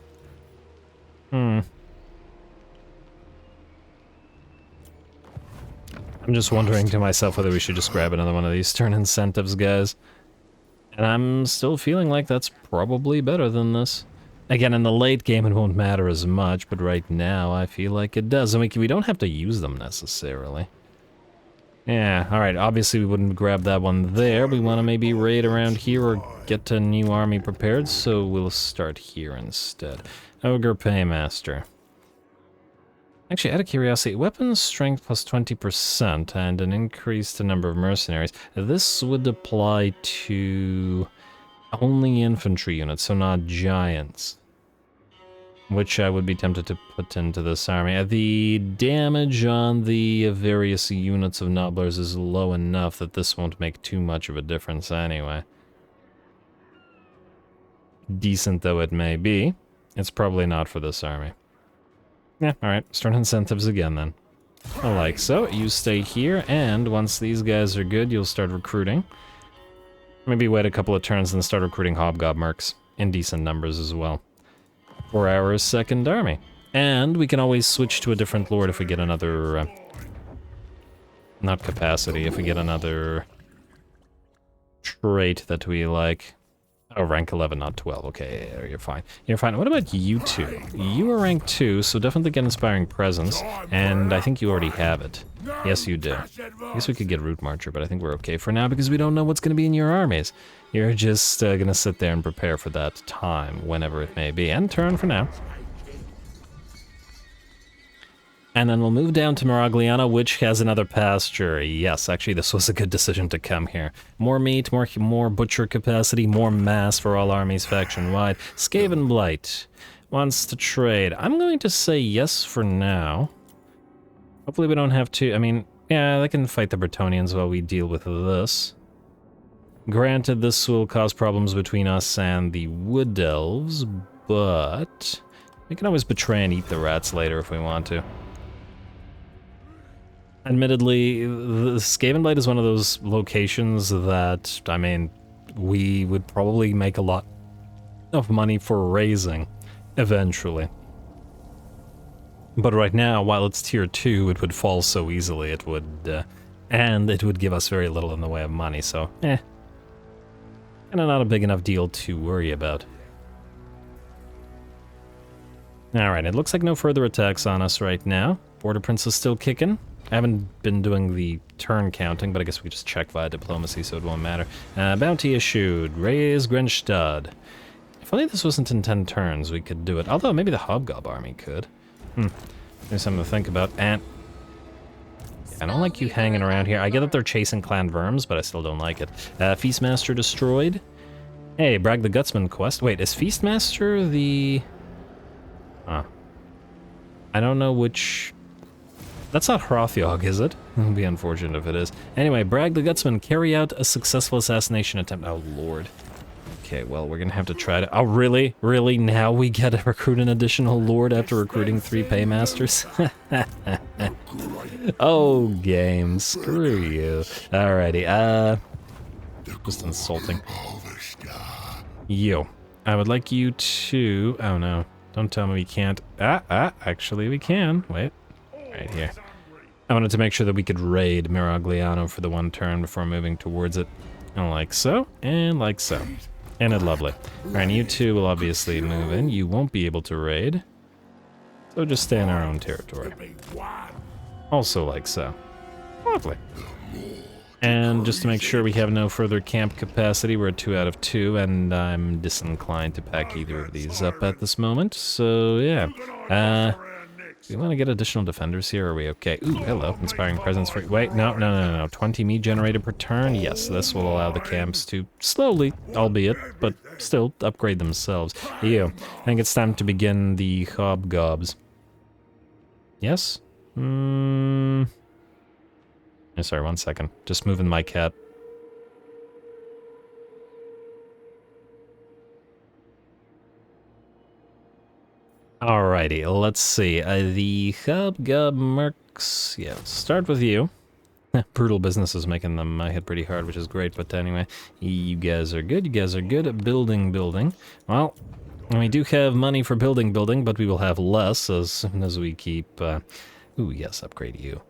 I'm just wondering to myself whether we should just grab another one of these turn incentives, guys. And I'm still feeling like that's probably better than this. Again, in the late game it won't matter as much, but right now I feel like it does. And we don't have to use them necessarily. Yeah, alright, obviously we wouldn't grab that one there. We want to maybe raid around here or get a new army prepared, so we'll start here instead. Ogre Paymaster. Actually, out of curiosity, weapons strength plus 20% and an increased number of mercenaries. This would apply to only infantry units, so not giants. Which I would be tempted to put into this army. The damage on the various units of Nobblers is low enough that this won't make too much of a difference anyway. Decent though it may be, it's probably not for this army. Yeah, alright, stern incentives again then. Like so, you stay here, and once these guys are good, you'll start recruiting. Maybe wait a couple of turns and start recruiting hobgob mercs in decent numbers as well. For our second army. And we can always switch to a different lord if we get another... not capacity, if we get another... trait that we like. Oh, rank 11, not 12. Okay, you're fine. You're fine. What about you two? You are rank 2, so definitely get Inspiring Presence. And I think you already have it. Yes, you do. I guess we could get Root Marcher, but I think we're okay for now because we don't know what's going to be in your armies. You're just going to sit there and prepare for that time, whenever it may be. End turn for now. And then we'll move down to Miragliana, which has another pasture. Yes, actually, this was a good decision to come here. More meat, more butcher capacity, more mass for all armies faction-wide. Skaven Blight. wants to trade. I'm going to say yes for now. Hopefully we don't have to... I mean, yeah, they can fight the Bretonnians while we deal with this. Granted, this will cause problems between us and the Wood Elves, but... we can always betray and eat the rats later if we want to. Admittedly, the Skavenblight is one of those locations that, I mean, we would probably make a lot of money for raising, eventually. But right now, while it's tier 2, it would fall so easily, it would, and it would give us very little in the way of money, so, kinda not a big enough deal to worry about. Alright, it looks like no further attacks on us right now. Border Prince is still kicking. I haven't been doing the turn counting, but I guess we just check via diplomacy, so it won't matter. Bounty issued. Raise Grenstad. If only this wasn't in 10 turns, we could do it. Although, maybe the Hobgob army could. There's something to think about. And I don't like you hanging around here. I get that they're chasing Clan Verms, but I still don't like it. Feastmaster destroyed. Hey, Brag the Gutsman quest. Wait, is Feastmaster the... I don't know which... That's not Hrothjog, is it? It would be unfortunate if it is. Anyway, Brag the Gutsman, carry out a successful assassination attempt. Oh, Lord. Okay, well, we're gonna have to try to... Oh, really? Really? Now we get to recruit an additional Lord after recruiting 3 Paymasters? Oh, game. Screw you. Alrighty, just insulting. You. I would like you to... Oh, no. Don't tell me we can't... Actually we can. Wait. Right here. I wanted to make sure that we could raid Miragliano for the 1 turn before moving towards it. And like so, and like so. And it lovely. Alright, you 2 will obviously move in. You won't be able to raid. So just stay in our own territory. Also like so. Lovely. And just to make sure we have no further camp capacity, we're at 2 out of 2, and I'm disinclined to pack either of these up at this moment. So, yeah. Do we want to get additional defenders here, or are we okay? Ooh, hello. Inspiring presence for... Wait, no. 20 meat generated per turn? Yes, this will allow the camps to slowly, albeit, but still, upgrade themselves. I think it's time to begin the Hobgobs. Yes? Sorry, 1 second. Just moving my cat. Alrighty, let's see. The Hobgob Mercs... Yeah, let's start with you. Brutal business is making them hit pretty hard, which is great, but anyway. You guys are good, you guys are good at building. Well, we do have money for building, but we will have less as soon as we keep... Ooh, yes, upgrade you.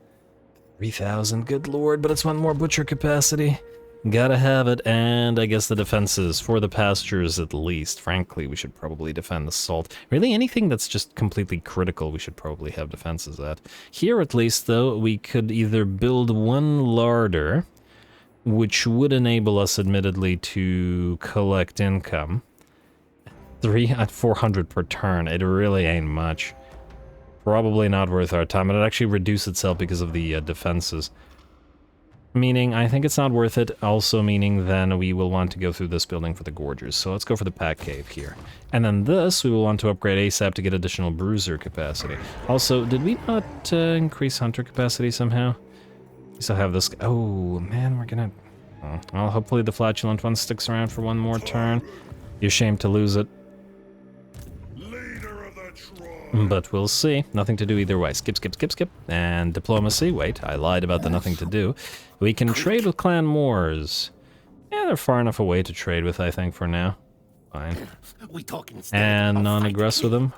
3,000, good lord, but it's 1 more butcher capacity. Gotta have it, and I guess the defenses, for the pastures at least. Frankly, we should probably defend the salt. Really, anything that's just completely critical, we should probably have defenses at. Here, at least, though, we could either build 1 larder, which would enable us, admittedly, to collect income. 3 at 400 per turn, it really ain't much. Probably not worth our time, and it actually reduced itself because of the defenses. Meaning, I think it's not worth it, also meaning then we will want to go through this building for the Gorgers. So let's go for the Pack Cave here. And then this, we will want to upgrade ASAP to get additional Bruiser capacity. Also, did we not increase Hunter capacity somehow? We still have this... Oh, man, we're gonna... Oh, well, hopefully the Flatulent one sticks around for 1 more turn. Be ashamed to lose it. But we'll see. Nothing to do either way. Skip. And diplomacy. Wait, I lied about the nothing to do. We can trade with Clan Moors. Yeah, they're far enough away to trade with, I think, for now. Fine. And non-aggress with them.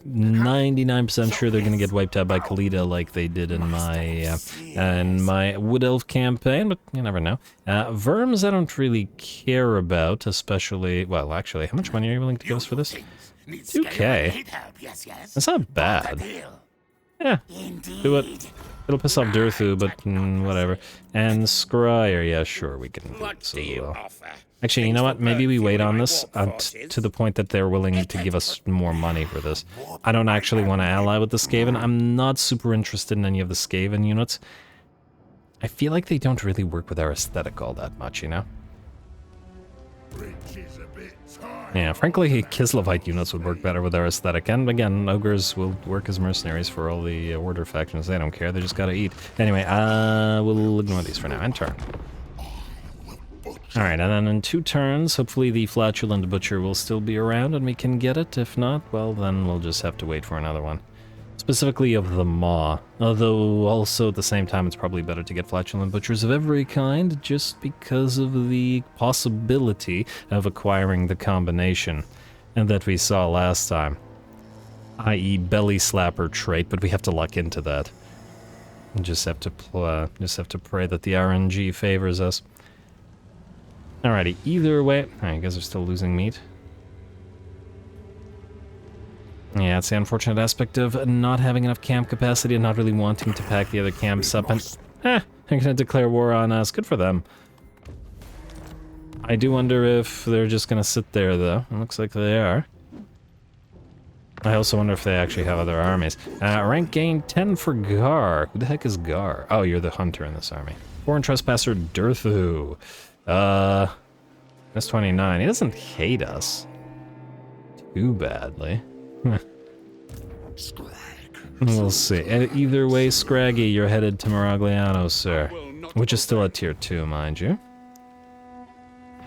99% sure they're going to get wiped out by Khalida like they did in my Wood Elf campaign, but you never know. Verms I don't really care about, especially... Well, actually, how much money are you willing to give us for this? 2k? That's not bad. Yeah, do it. It'll piss off Durthu, but whatever. And Scryer, yeah, sure, we can do this as well. Actually, you know what? Maybe we wait on this to the point that they're willing to give us more money for this. I don't actually want to ally with the Skaven. I'm not super interested in any of the Skaven units. I feel like they don't really work with our aesthetic all that much, you know? Yeah, frankly, Kislevite units would work better with our aesthetic. And again, ogres will work as mercenaries for all the order factions. They don't care, they just gotta eat. Anyway, we'll ignore these for now. End turn. Alright, and then in 2 turns, hopefully the Flatulent Butcher will still be around and we can get it. If not, well, then we'll just have to wait for another one. Specifically of the Maw. Although, also at the same time, it's probably better to get Flatulent Butchers of every kind, just because of the possibility of acquiring the combination and that we saw last time. I.e. Belly Slapper trait, but we have to luck into that. We just have to pray that the RNG favors us. Alrighty, either way... Alright, you guys are still losing meat. Yeah, it's the unfortunate aspect of not having enough camp capacity and not really wanting to pack the other camps up and... they're gonna declare war on us. Good for them. I do wonder if they're just gonna sit there, though. It looks like they are. I also wonder if they actually have other armies. Rank gain 10 for Gar. Who the heck is Gar? Oh, you're the hunter in this army. Foreign Trespasser Durthu. That's 29. He doesn't hate us too badly. We'll see. Either way, Scraggy, you're headed to Maragliano, sir. Which is still at tier 2, mind you.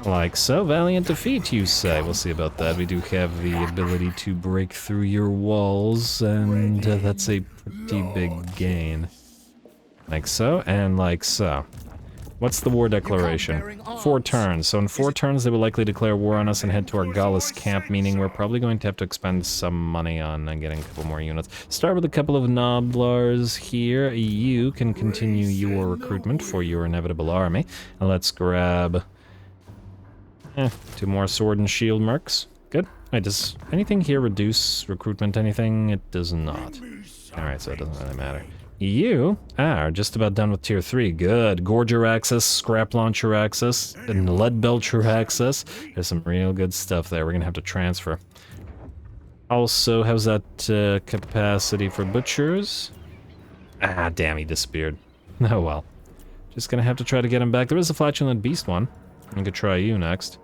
Like so. Valiant defeat, you say. We'll see about that. We do have the ability to break through your walls, and that's a pretty big gain. Like so, and like so. What's the war declaration? 4 turns. So in 4 turns, they will likely declare war on us and head to our Gallus camp, meaning we're probably going to have to expend some money on getting a couple more units. Start with a couple of Noblars here. You can continue your recruitment for your inevitable army. And let's grab 2 more sword and shield mercs. Good. Wait, does anything here reduce recruitment anything? It does not. Alright, so it doesn't really matter. You are just about done with tier 3. Good. Gorger access, scrap launcher access, and lead belcher access. There's some real good stuff there. We're gonna have to transfer. Also, how's that capacity for butchers? Ah, damn, he disappeared. Oh well. Just gonna have to try to get him back. There is a flatulent beast one. I could try you next.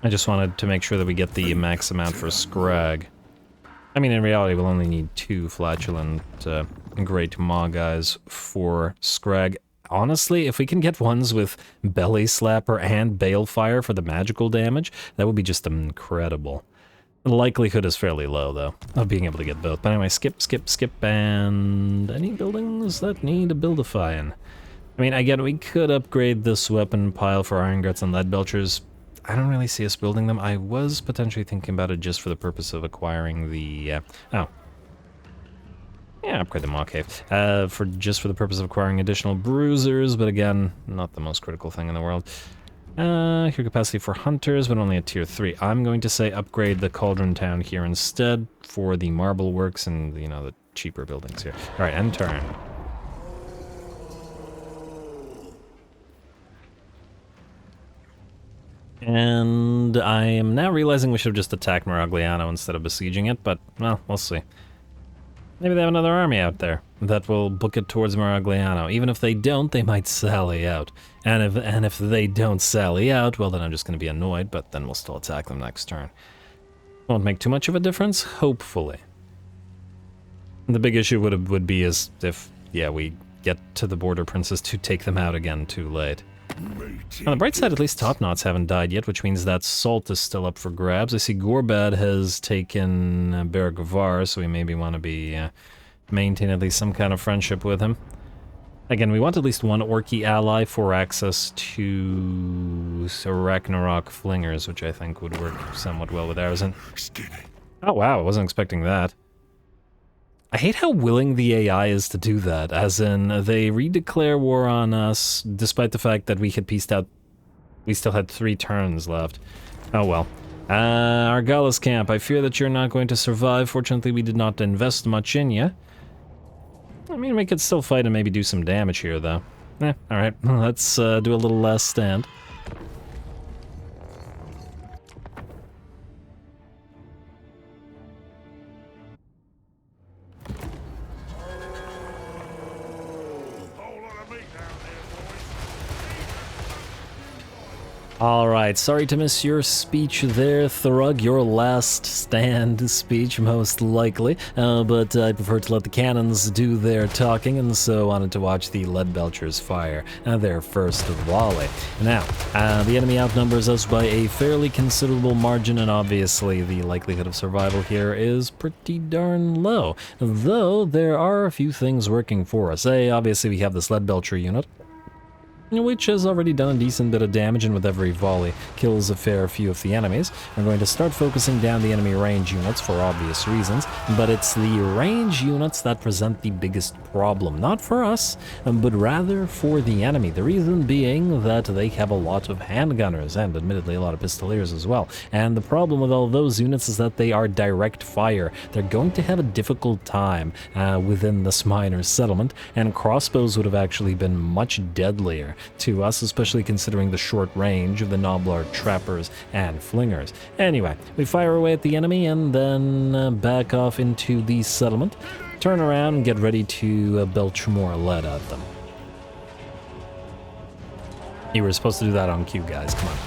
I just wanted to make sure that we get the max amount for Skrag. I mean, in reality, we'll only need 2 flatulent Great Maw guys for Skrag. Honestly, if we can get ones with Belly Slapper and Balefire for the magical damage, that would be just incredible. The likelihood is fairly low, though, of being able to get both. But anyway, skip, and any buildings that need a buildifying. I mean, again, we could upgrade this weapon pile for Iron Guts and Lead Belchers. I don't really see us building them. I was potentially thinking about it just for the purpose of acquiring the, upgrade the Maw Cave. For the purpose of acquiring additional bruisers, but again, not the most critical thing in the world. Here capacity for hunters, but only at tier 3. I'm going to say upgrade the Cauldron Town here instead for the marble works and, you know, the cheaper buildings here. Alright, end turn. And I am now realizing we should have just attacked Maragliano instead of besieging it, but, well, we'll see. Maybe they have another army out there that will book it towards Maragliano. Even if they don't, they might sally out. And if they don't sally out, well, then I'm just going to be annoyed, but then we'll still attack them next turn. Won't make too much of a difference, hopefully. The big issue would be is if, yeah, we get to the Border Princes to take them out again too late. On the bright side, at least Top Knots haven't died yet, which means that Salt is still up for grabs. I see Gorbad has taken Bergvar, so we maybe want to be maintain at least some kind of friendship with him. Again, we want at least one Orky ally for access to Ragnarok Flingers, which I think would work somewhat well with ours. And oh wow, I wasn't expecting that. I hate how willing the AI is to do that, as in, they redeclare war on us, despite the fact that we had pieced out, we still had 3 turns left. Oh well. Argalis camp, I fear that you're not going to survive. Fortunately, we did not invest much in you. I mean, we could still fight and maybe do some damage here, though. Alright, let's do a little last stand. Alright, sorry to miss your speech there, Thrug, your last stand speech, most likely, but I prefer to let the cannons do their talking, and so wanted to watch the lead belchers fire their first volley. Now, the enemy outnumbers us by a fairly considerable margin, and obviously the likelihood of survival here is pretty darn low, though there are a few things working for us. Obviously we have this lead belcher unit, which has already done a decent bit of damage, and with every volley kills a fair few of the enemies. We're going to start focusing down the enemy range units for obvious reasons, but it's the range units that present the biggest problem. Not for us, but rather for the enemy. The reason being that they have a lot of handgunners, and admittedly a lot of pistoliers as well. And the problem with all those units is that they are direct fire. They're going to have a difficult time within this minor settlement, and crossbows would have actually been much deadlier to us, especially considering the short range of the Noblar trappers and flingers. Anyway, we fire away at the enemy and then back off into the settlement, turn around and get ready to belch more lead at them. You were supposed to do that on cue, guys, come on.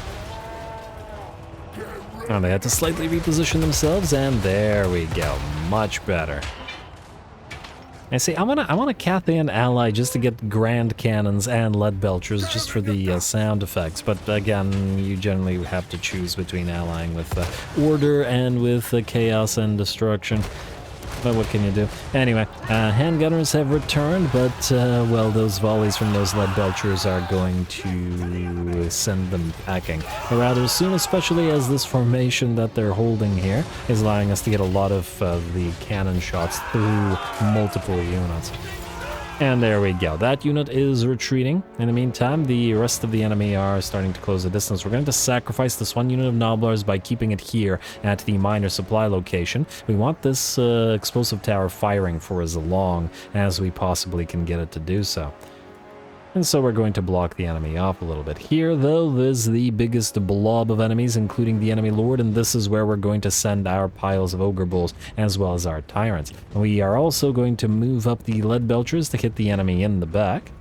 Oh, they had to slightly reposition themselves, and there we go, much better. I see, I want a Cathan ally just to get grand cannons and lead belchers just for the sound effects, but again, you generally have to choose between allying with order and with chaos and destruction. But what can you do? Anyway, handgunners have returned, but, well, those volleys from those lead belchers are going to send them packing rather soon, especially as this formation that they're holding here is allowing us to get a lot of the cannon shots through multiple units. And there we go. That unit is retreating. In the meantime, the rest of the enemy are starting to close the distance. We're going to sacrifice this one unit of Noblars by keeping it here at the minor supply location. We want this explosive tower firing for as long as we possibly can get it to do so. And so we're going to block the enemy off a little bit. Here, though, there's the biggest blob of enemies, including the enemy lord, and this is where we're going to send our piles of ogre bulls, as well as our tyrants. We are also going to move up the lead belchers to hit the enemy in the back,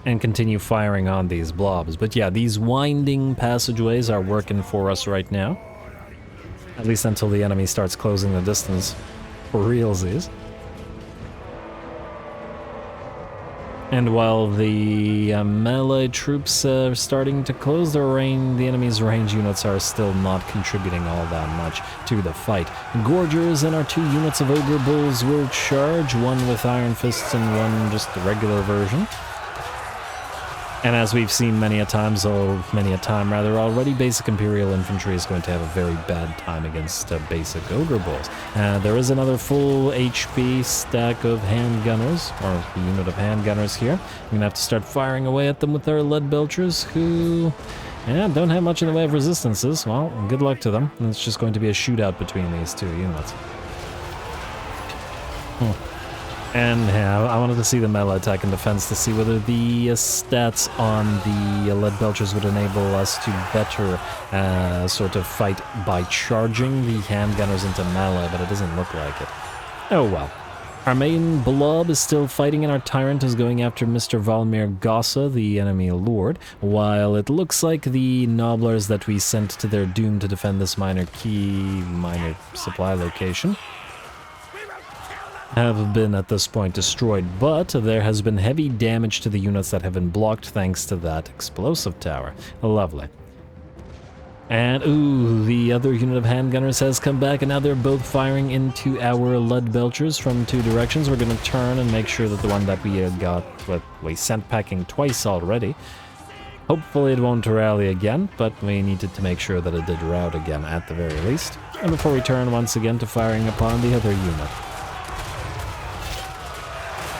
and continue firing on these blobs. But yeah, these winding passageways are working for us right now. At least until the enemy starts closing the distance for realsies. And while the melee troops are starting to close their range, the enemy's range units are still not contributing all that much to the fight. Gorgers and our 2 units of Ogre Bulls will charge, one with Iron Fists and one just the regular version. And as we've seen many a time already, basic Imperial Infantry is going to have a very bad time against basic Ogre Bulls. There is another full HP stack of handgunners, or a unit of handgunners here. We're going to have to start firing away at them with our lead belchers, who don't have much in the way of resistances. Well, good luck to them. It's just going to be a shootout between these 2 units. And yeah, I wanted to see the melee attack and defense to see whether the stats on the lead belchers would enable us to better sort of fight by charging the handgunners into melee, but it doesn't look like it. Oh well. Our main blob is still fighting, and our tyrant is going after Mr. Valmir Gossa, the enemy lord, while it looks like the Noblars that we sent to their doom to defend this minor supply location have been at this point destroyed, but there has been heavy damage to the units that have been blocked thanks to that explosive tower. Lovely. And ooh, the other unit of handgunners has come back, and now they're both firing into our lead belchers from 2 directions. We're going to turn and make sure that the one that we sent packing twice already. Hopefully it won't rally again, but we needed to make sure that it did rout again at the very least. And before we turn once again to firing upon the other unit.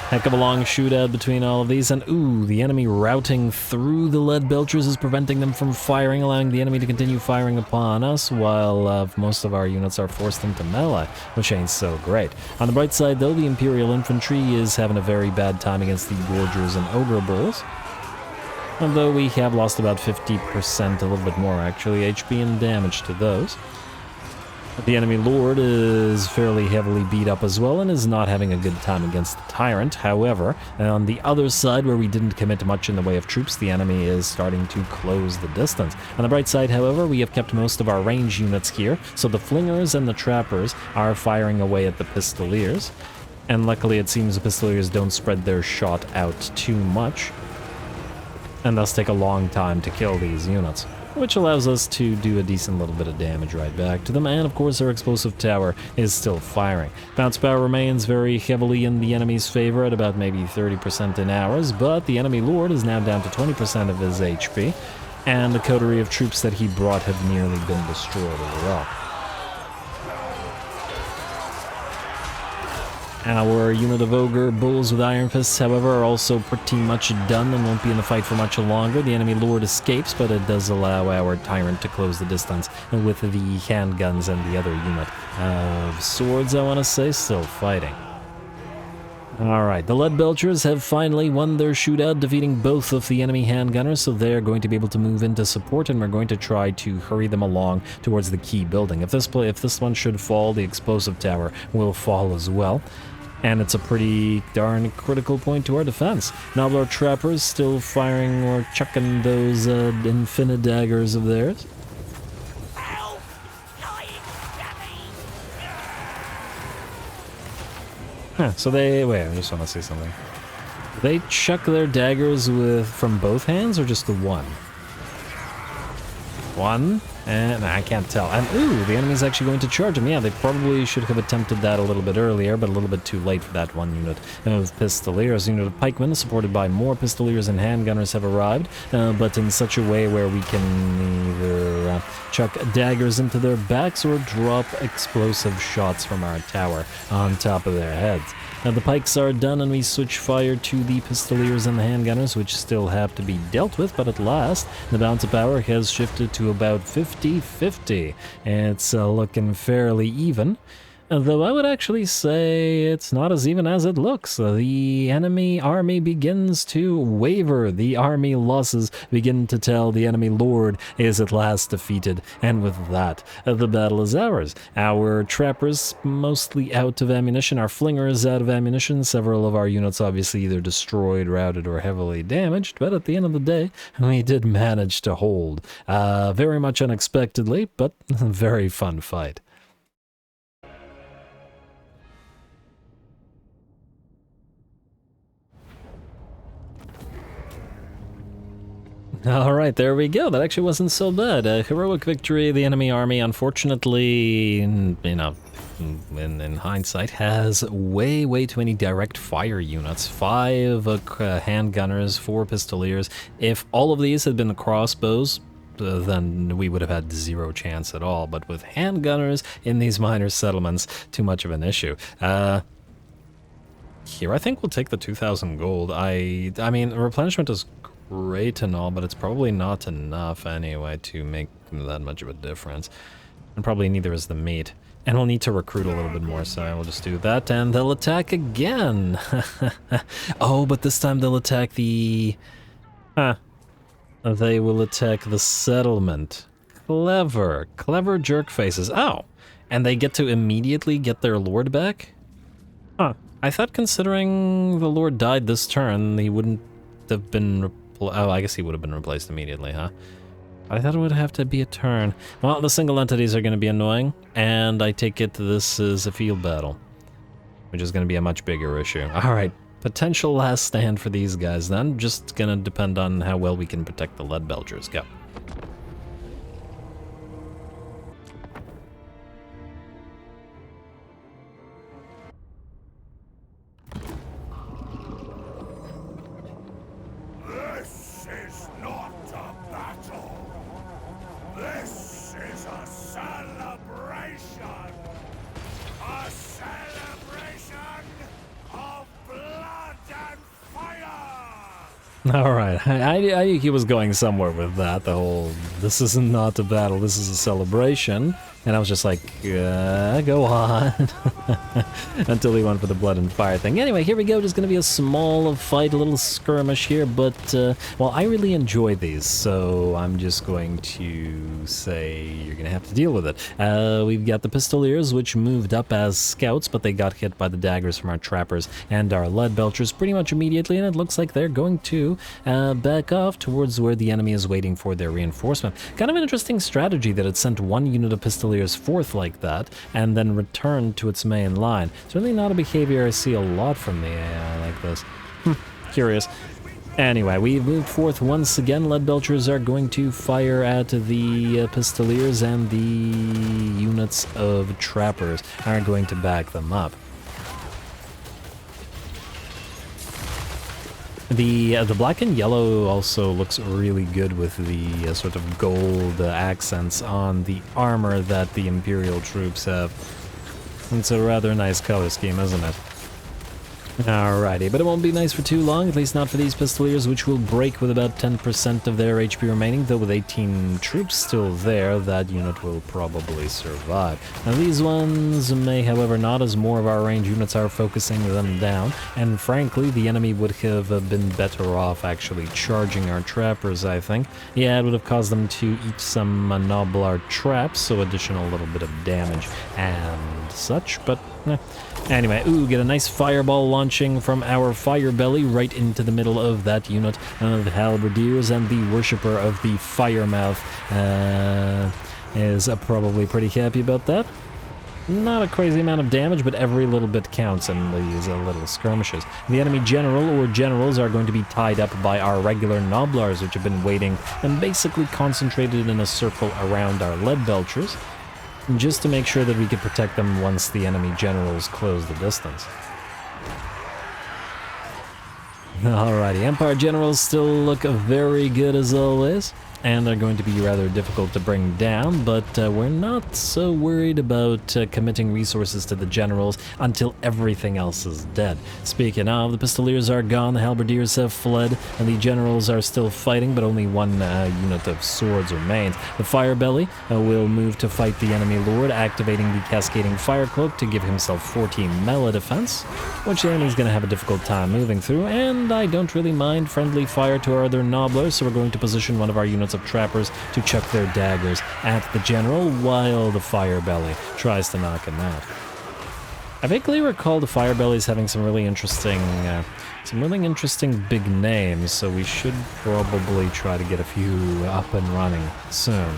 Heck of a long shootout between all of these, and ooh, the enemy routing through the lead belchers is preventing them from firing, allowing the enemy to continue firing upon us, while most of our units are forced into melee, which ain't so great. On the bright side, though, the Imperial Infantry is having a very bad time against the Gorgers and Ogre Bulls. Although we have lost about 50%, a little bit more actually, HP and damage to those. The enemy lord is fairly heavily beat up as well and is not having a good time against the tyrant. However, on the other side, where we didn't commit much in the way of troops, the enemy is starting to close the distance. On the bright side, however, we have kept most of our range units here, so the flingers and the trappers are firing away at the pistoliers. And luckily it seems the pistoliers don't spread their shot out too much, and thus take a long time to kill these units, which allows us to do a decent little bit of damage right back to them. And of course our explosive tower is still firing. Bounce power remains very heavily in the enemy's favor at about maybe 30% in ours, but the enemy lord is now down to 20% of his HP, and the coterie of troops that he brought have nearly been destroyed as well. Our unit of Ogre Bulls with Iron Fists, however, are also pretty much done and won't be in the fight for much longer. The enemy lord escapes, but it does allow our tyrant to close the distance with the handguns and the other unit of swords, I want to say, still fighting. Alright, the Lead Belchers have finally won their shootout, defeating both of the enemy handgunners, so they're going to be able to move into support, and we're going to try to hurry them along towards the key building. If this one should fall, the explosive tower will fall as well. And it's a pretty darn critical point to our defense. Noblar Trappers still firing or chucking those infinite daggers of theirs. Huh, so they... wait, I just want to say something. They chuck their daggers from both hands or just the one? One? And I can't tell. And ooh, the enemy's actually going to charge him. Yeah, they probably should have attempted that a little bit earlier, but a little bit too late for that one unit of pistoliers. Unit of pikemen, supported by more pistoliers and handgunners, have arrived, but in such a way where we can either chuck daggers into their backs or drop explosive shots from our tower on top of their heads. Now the pikes are done and we switch fire to the pistoliers and the handgunners, which still have to be dealt with, but at last the bounce of power has shifted to about 50-50. It's looking fairly even. Though I would actually say it's not as even as it looks. The enemy army begins to waver. The army losses begin to tell the enemy lord is at last defeated. And with that, the battle is ours. Our trappers mostly out of ammunition. Our flingers out of ammunition. Several of our units obviously either destroyed, routed, or heavily damaged. But at the end of the day, we did manage to hold. Very much unexpectedly, but a very fun fight. Alright, there we go. That actually wasn't so bad. A heroic victory. The enemy army, unfortunately, you know, in hindsight, has way too many direct fire units. 5 handgunners, 4 pistoliers. If all of these had been crossbows, then we would have had 0 chance at all. But with handgunners in these minor settlements, too much of an issue. Here, I think we'll take the 2,000 gold. I mean, replenishment is great and all, but it's probably not enough anyway to make that much of a difference. And probably neither is the meat. And we'll need to recruit a little bit more, so I will just do that, and they'll attack again. Oh, but this time they'll attack the... They will attack the settlement. Clever. Clever jerk faces. Oh, and they get to immediately get their lord back? Huh. I thought considering the lord died this turn, he wouldn't have been... Oh, I guess he would have been replaced immediately, huh? I thought it would have to be a turn. Well, the single entities are going to be annoying, and I take it this is a field battle, which is going to be a much bigger issue. Alright, potential last stand for these guys then. Just going to depend on how well we can protect the Lead Belchers. Go. Alright, I knew he was going somewhere with that, the whole, this is not a battle, this is a celebration. And I was just like, go on. Until he went for the blood and fire thing. Anyway, here we go. Just going to be a small fight, a little skirmish here. But, well, I really enjoy these. So I'm just going to say you're going to have to deal with it. We've got the Pistoliers, which moved up as scouts, but they got hit by the daggers from our trappers and our lead belchers pretty much immediately. And it looks like they're going to back off towards where the enemy is waiting for their reinforcement. Kind of an interesting strategy that it sent one unit of Pistoliers forth like that, and then returned to its main line. Certainly not a behavior I see a lot from the AI like this. Curious. Anyway, we've moved forth once again. Lead Belchers are going to fire at the Pistoliers, and the units of Trappers are going to back them up. The black and yellow also looks really good with the sort of gold accents on the armor that the Imperial troops have. It's a rather nice color scheme, isn't it? Alrighty, but it won't be nice for too long, at least not for these Pistoliers, which will break with about 10% of their HP remaining, though with 18 troops still there, that unit will probably survive. Now these ones may, however, not, as more of our range units are focusing them down, and frankly, the enemy would have been better off actually charging our trappers, I think. Yeah, it would have caused them to eat some Noblar traps, so additional little bit of damage and such, but anyway, ooh, get a nice fireball launching from our fire belly right into the middle of that unit of halberdiers, and the worshipper of the firemouth is probably pretty happy about that. Not a crazy amount of damage, but every little bit counts in these little skirmishes. The enemy general or generals are going to be tied up by our regular Noblars, which have been waiting and basically concentrated in a circle around our lead belchers, just to make sure that we could protect them once the enemy generals close the distance. Alrighty, Empire generals still look very good as always, and are going to be rather difficult to bring down, but we're not so worried about committing resources to the generals until everything else is dead. Speaking of, the Pistoliers are gone, the halberdiers have fled, and the generals are still fighting, but only one unit of swords remains. The Firebelly will move to fight the enemy lord, activating the Cascading Fire Cloak to give himself 14 melee defense, which the enemy's going to have a difficult time moving through, and I don't really mind friendly fire to our other Nobblers, so we're going to position one of our units of trappers to chuck their daggers at the general while the Firebelly tries to knock him out. I vaguely recall the Firebellies having some really interesting big names, so we should probably try to get a few up and running soon.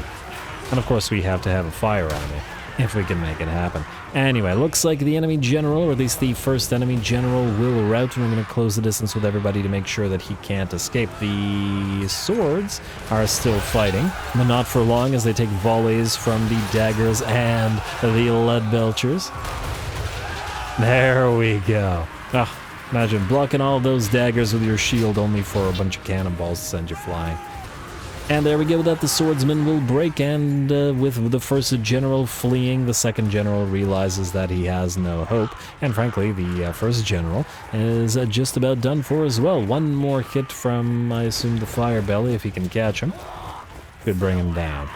And of course we have to have a fire army, if we can make it happen. Anyway, looks like the enemy general, or at least the first enemy general, will rout, and we're going to close the distance with everybody to make sure that he can't escape. The swords are still fighting, but not for long, as they take volleys from the daggers and the lead belchers. There we go. Oh, imagine blocking all those daggers with your shield only for a bunch of cannonballs to send you flying. And there we go, that the swordsman will break, and with the first general fleeing, the second general realizes that he has no hope. And frankly, the first general is just about done for as well. One more hit from, I assume, the Firebelly, if he can catch him, could bring him down.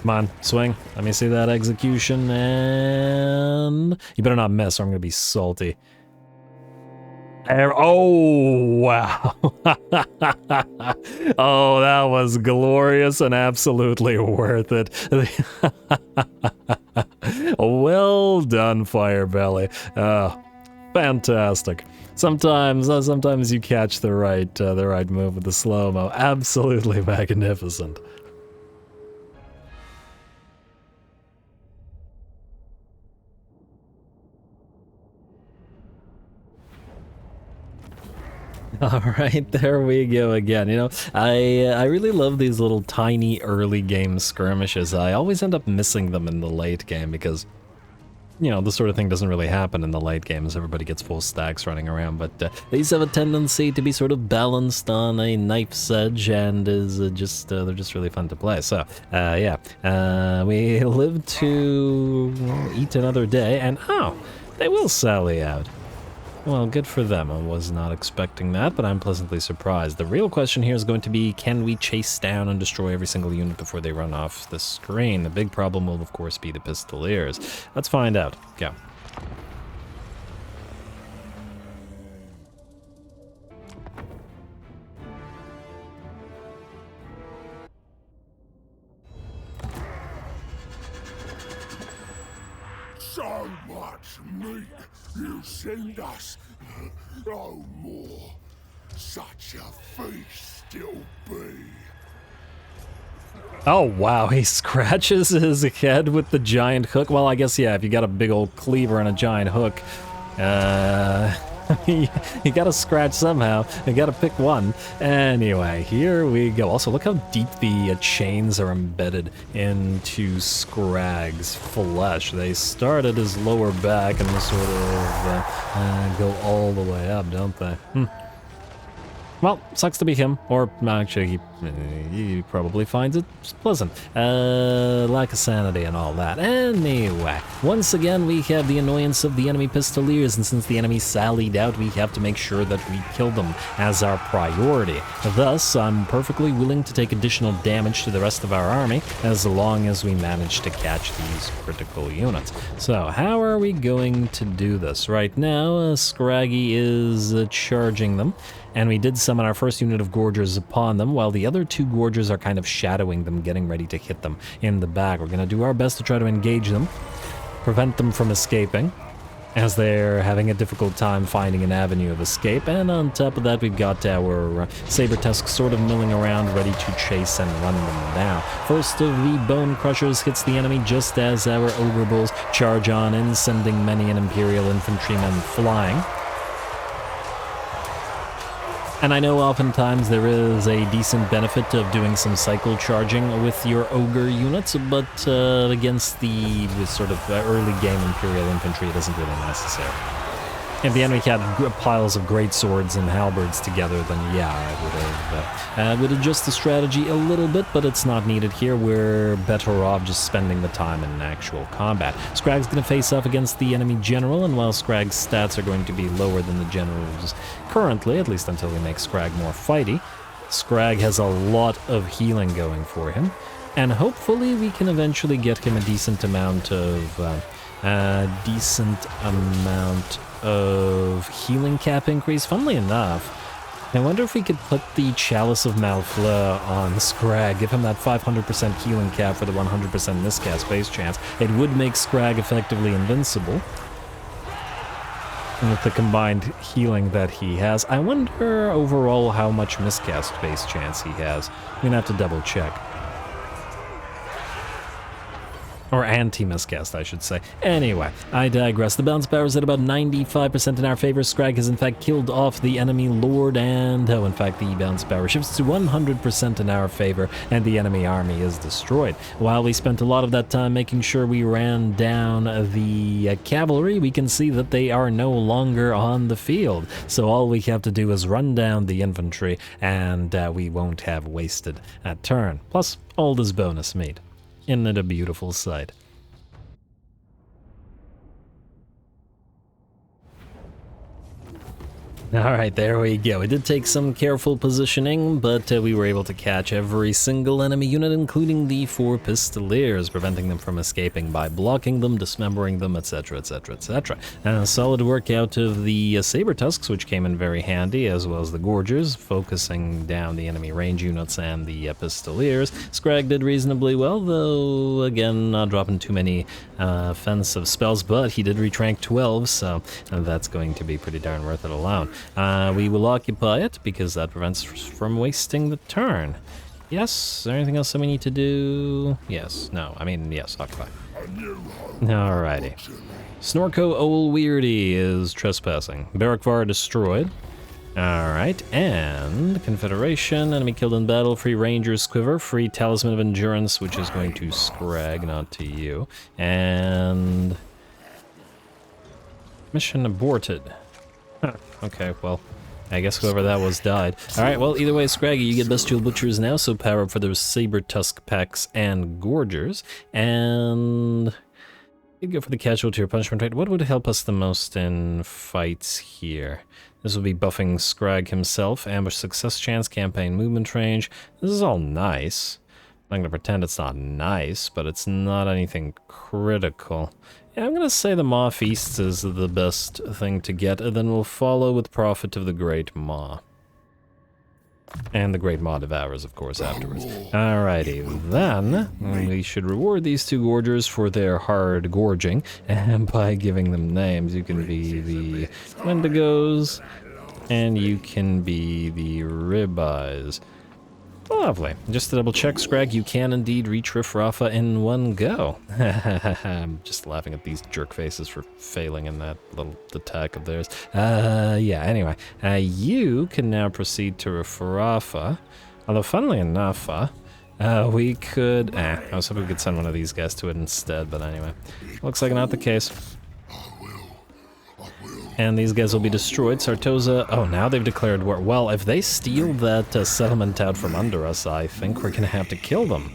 Come on, swing. Let me see that execution, and you better not miss or I'm going to be salty. Oh, wow. Oh, that was glorious and absolutely worth it. Well done, Firebelly. Fantastic. Sometimes you catch the right move with the slow-mo. Absolutely magnificent. Alright, there we go again. You know, I really love these little tiny early game skirmishes. I always end up missing them in the late game because, you know, this sort of thing doesn't really happen in the late game as everybody gets full stacks running around, but these have a tendency to be sort of balanced on a knife's edge and is they're just really fun to play. So, yeah, we live to eat another day, and oh, they will sally out. Well, good for them. I was not expecting that, but I'm pleasantly surprised. The real question here is going to be, can we chase down and destroy every single unit before they run off the screen? The big problem will, of course, be the Pistoliers. Let's find out. Go. So much meat you send us. Oh, more. Such a feast it'll be. Oh, wow, he scratches his head with the giant hook. Well, I guess, yeah, if you got a big old cleaver and a giant hook, you gotta scratch somehow. You gotta pick one. Anyway, here we go. Also, look how deep the chains are embedded into Skrag's flesh. They start at his lower back and sort of go all the way up, don't they? Well, sucks to be him, or actually he probably finds it pleasant. Lack of sanity and all that. Anyway, once again we have the annoyance of the enemy Pistoliers, and since the enemy sallied out, we have to make sure that we kill them as our priority. Thus, I'm perfectly willing to take additional damage to the rest of our army, as long as we manage to catch these critical units. So, how are we going to do this? Right now, Scraggy is charging them, and we did summon our first unit of Gorgers upon them, while the other two Gorgers are kind of shadowing them, getting ready to hit them in the back. We're going to do our best to try to engage them, prevent them from escaping, as they're having a difficult time finding an avenue of escape. And on top of that, we've got our Saber Tusks sort of milling around, ready to chase and run them down. First of the Bone Crushers hits the enemy just as our Ogre Bulls charge on in, sending many an Imperial infantrymen flying. And I know oftentimes there is a decent benefit of doing some cycle charging with your Ogre units, but against the sort of early game Imperial infantry, it isn't really necessary. If the enemy had piles of great swords and halberds together, then yeah, I would adjust the strategy a little bit, but it's not needed here. We're better off just spending the time in actual combat. Skrag's going to face off against the enemy general, and while Skrag's stats are going to be lower than the general's currently, at least until we make Skrag more fighty, Skrag has a lot of healing going for him, and hopefully we can eventually get him a decent amount of healing cap increase. Funnily enough, I wonder if we could put the Chalice of Malfleur on Skrag, give him that 500% healing cap for the 100% miscast base chance. It would make Skrag effectively invincible. And with the combined healing that he has, I wonder overall how much miscast base chance he has. I'm gonna have to double check. Or anti-miscast, I should say. Anyway, I digress. The bounce power is at about 95% in our favor. Skrag has in fact killed off the enemy lord, and in fact the bounce power shifts to 100% in our favor, and the enemy army is destroyed. While we spent a lot of that time making sure we ran down the cavalry, we can see that they are no longer on the field. So all we have to do is run down the infantry, and we won't have wasted a turn. Plus, all this bonus meat. Isn't it a beautiful sight? Alright, there we go. It did take some careful positioning, but we were able to catch every single enemy unit, including the 4 Pistoliers, preventing them from escaping by blocking them, dismembering them, etc, etc, etc. Solid work out of the Saber Tusks, which came in very handy, as well as the Gorgers, focusing down the enemy range units and the Pistoliers. Skrag did reasonably well, though, again, not dropping too many offensive spells, but he did reach rank 12, so that's going to be pretty darn worth it alone. We will occupy it, because that prevents us from wasting the turn. Yes? Is there anything else that we need to do? Yes. No. I mean, yes, occupy. Alrighty. Snorko Ol Weirdy is trespassing. Barakvar destroyed. Alright, and Confederation, enemy killed in battle, free Ranger's Quiver, free Talisman of Endurance, which is going to Skrag, not to you. And mission aborted. Huh, okay, well, I guess whoever that was died. Alright, well, either way, Scraggy, you get Bestial Butchers now, so power up for those Saber Tusk packs and Gorgers. And You'd go for the casualty or punishment rate. What would help us the most in fights here? This will be buffing Skrag himself, ambush success chance, campaign movement range. This is all nice. I'm going to pretend it's not nice, but it's not anything critical. Yeah, I'm going to say the Maw Feasts is the best thing to get, and then we'll follow with Prophet of the Great Maw. And the Great Maw Devours, of course, afterwards. Alrighty, then we should reward these two gorgers for their hard gorging, and by giving them names. You can be the Wendigos, and you can be the Ribeyes. Lovely. Just to double check, Skrag, you can indeed reach Riffraffa in one go. I'm just laughing at these jerk faces for failing in that little attack of theirs. Yeah, anyway. You can now proceed to Riffraffa. Although, funnily enough, we could... I was hoping we could send one of these guys to it instead, but anyway. Looks like not the case. And these guys will be destroyed. Sartosa, oh, now they've declared war. Well, if they steal that settlement out from under us, I think we're gonna have to kill them.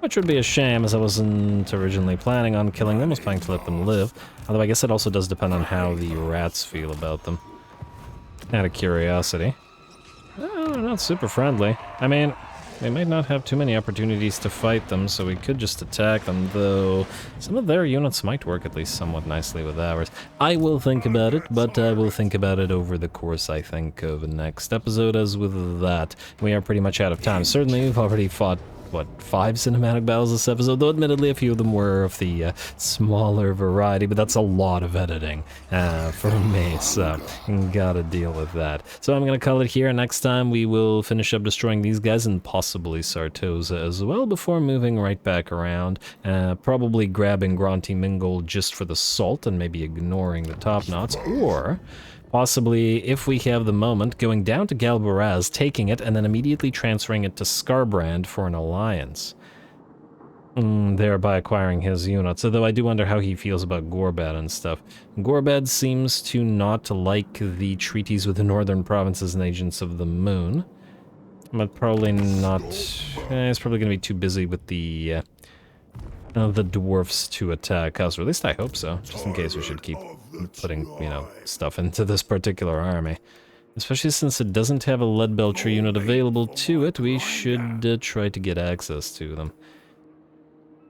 Which would be a shame, as I wasn't originally planning on killing them. I was planning to let them live. Although I guess it also does depend on how the rats feel about them. Out of curiosity. Oh, they're not super friendly. I mean, they might not have too many opportunities to fight them, so we could just attack them, though some of their units might work at least somewhat nicely with ours. I will think about it, but I will think about it over the course, I think, of the next episode. As with that, we are pretty much out of time. Certainly, we've already fought, what, 5 cinematic battles this episode, though admittedly a few of them were of the smaller variety, but that's a lot of editing for me, so gotta deal with that. So I'm gonna call it here. Next time we will finish up destroying these guys and possibly Sartosa as well before moving right back around, probably grabbing Gronti Mingold just for the salt and maybe ignoring the top knots, or possibly, if we have the moment, going down to Galbaraz, taking it, and then immediately transferring it to Skarbrand for an alliance. Thereby acquiring his units, although I do wonder how he feels about Gorbad and stuff. Gorbad seems to not like the treaties with the northern provinces and Agents of the Moon. But probably not... he's probably going to be too busy with the dwarfs to attack us, or at least I hope so, just in case we should keep putting, you know, stuff into this particular army. Especially since it doesn't have a lead belcher unit available to it, we should try to get access to them.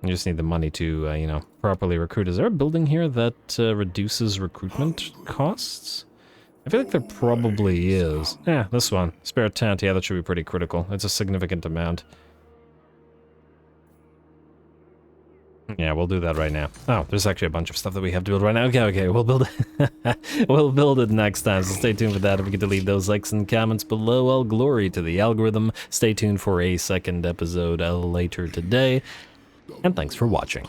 We just need the money to, you know, properly recruit. Is there a building here that reduces recruitment costs? I feel like there probably is. Yeah, this one. Spare tent, yeah, that should be pretty critical. It's a significant amount. Yeah, we'll do that right now. Oh, there's actually a bunch of stuff that we have to build right now. Okay, we'll build it. We'll build it next time, so stay tuned for that. If you could leave those likes and comments below, all glory to the algorithm. Stay tuned for a second episode later today, and thanks for watching.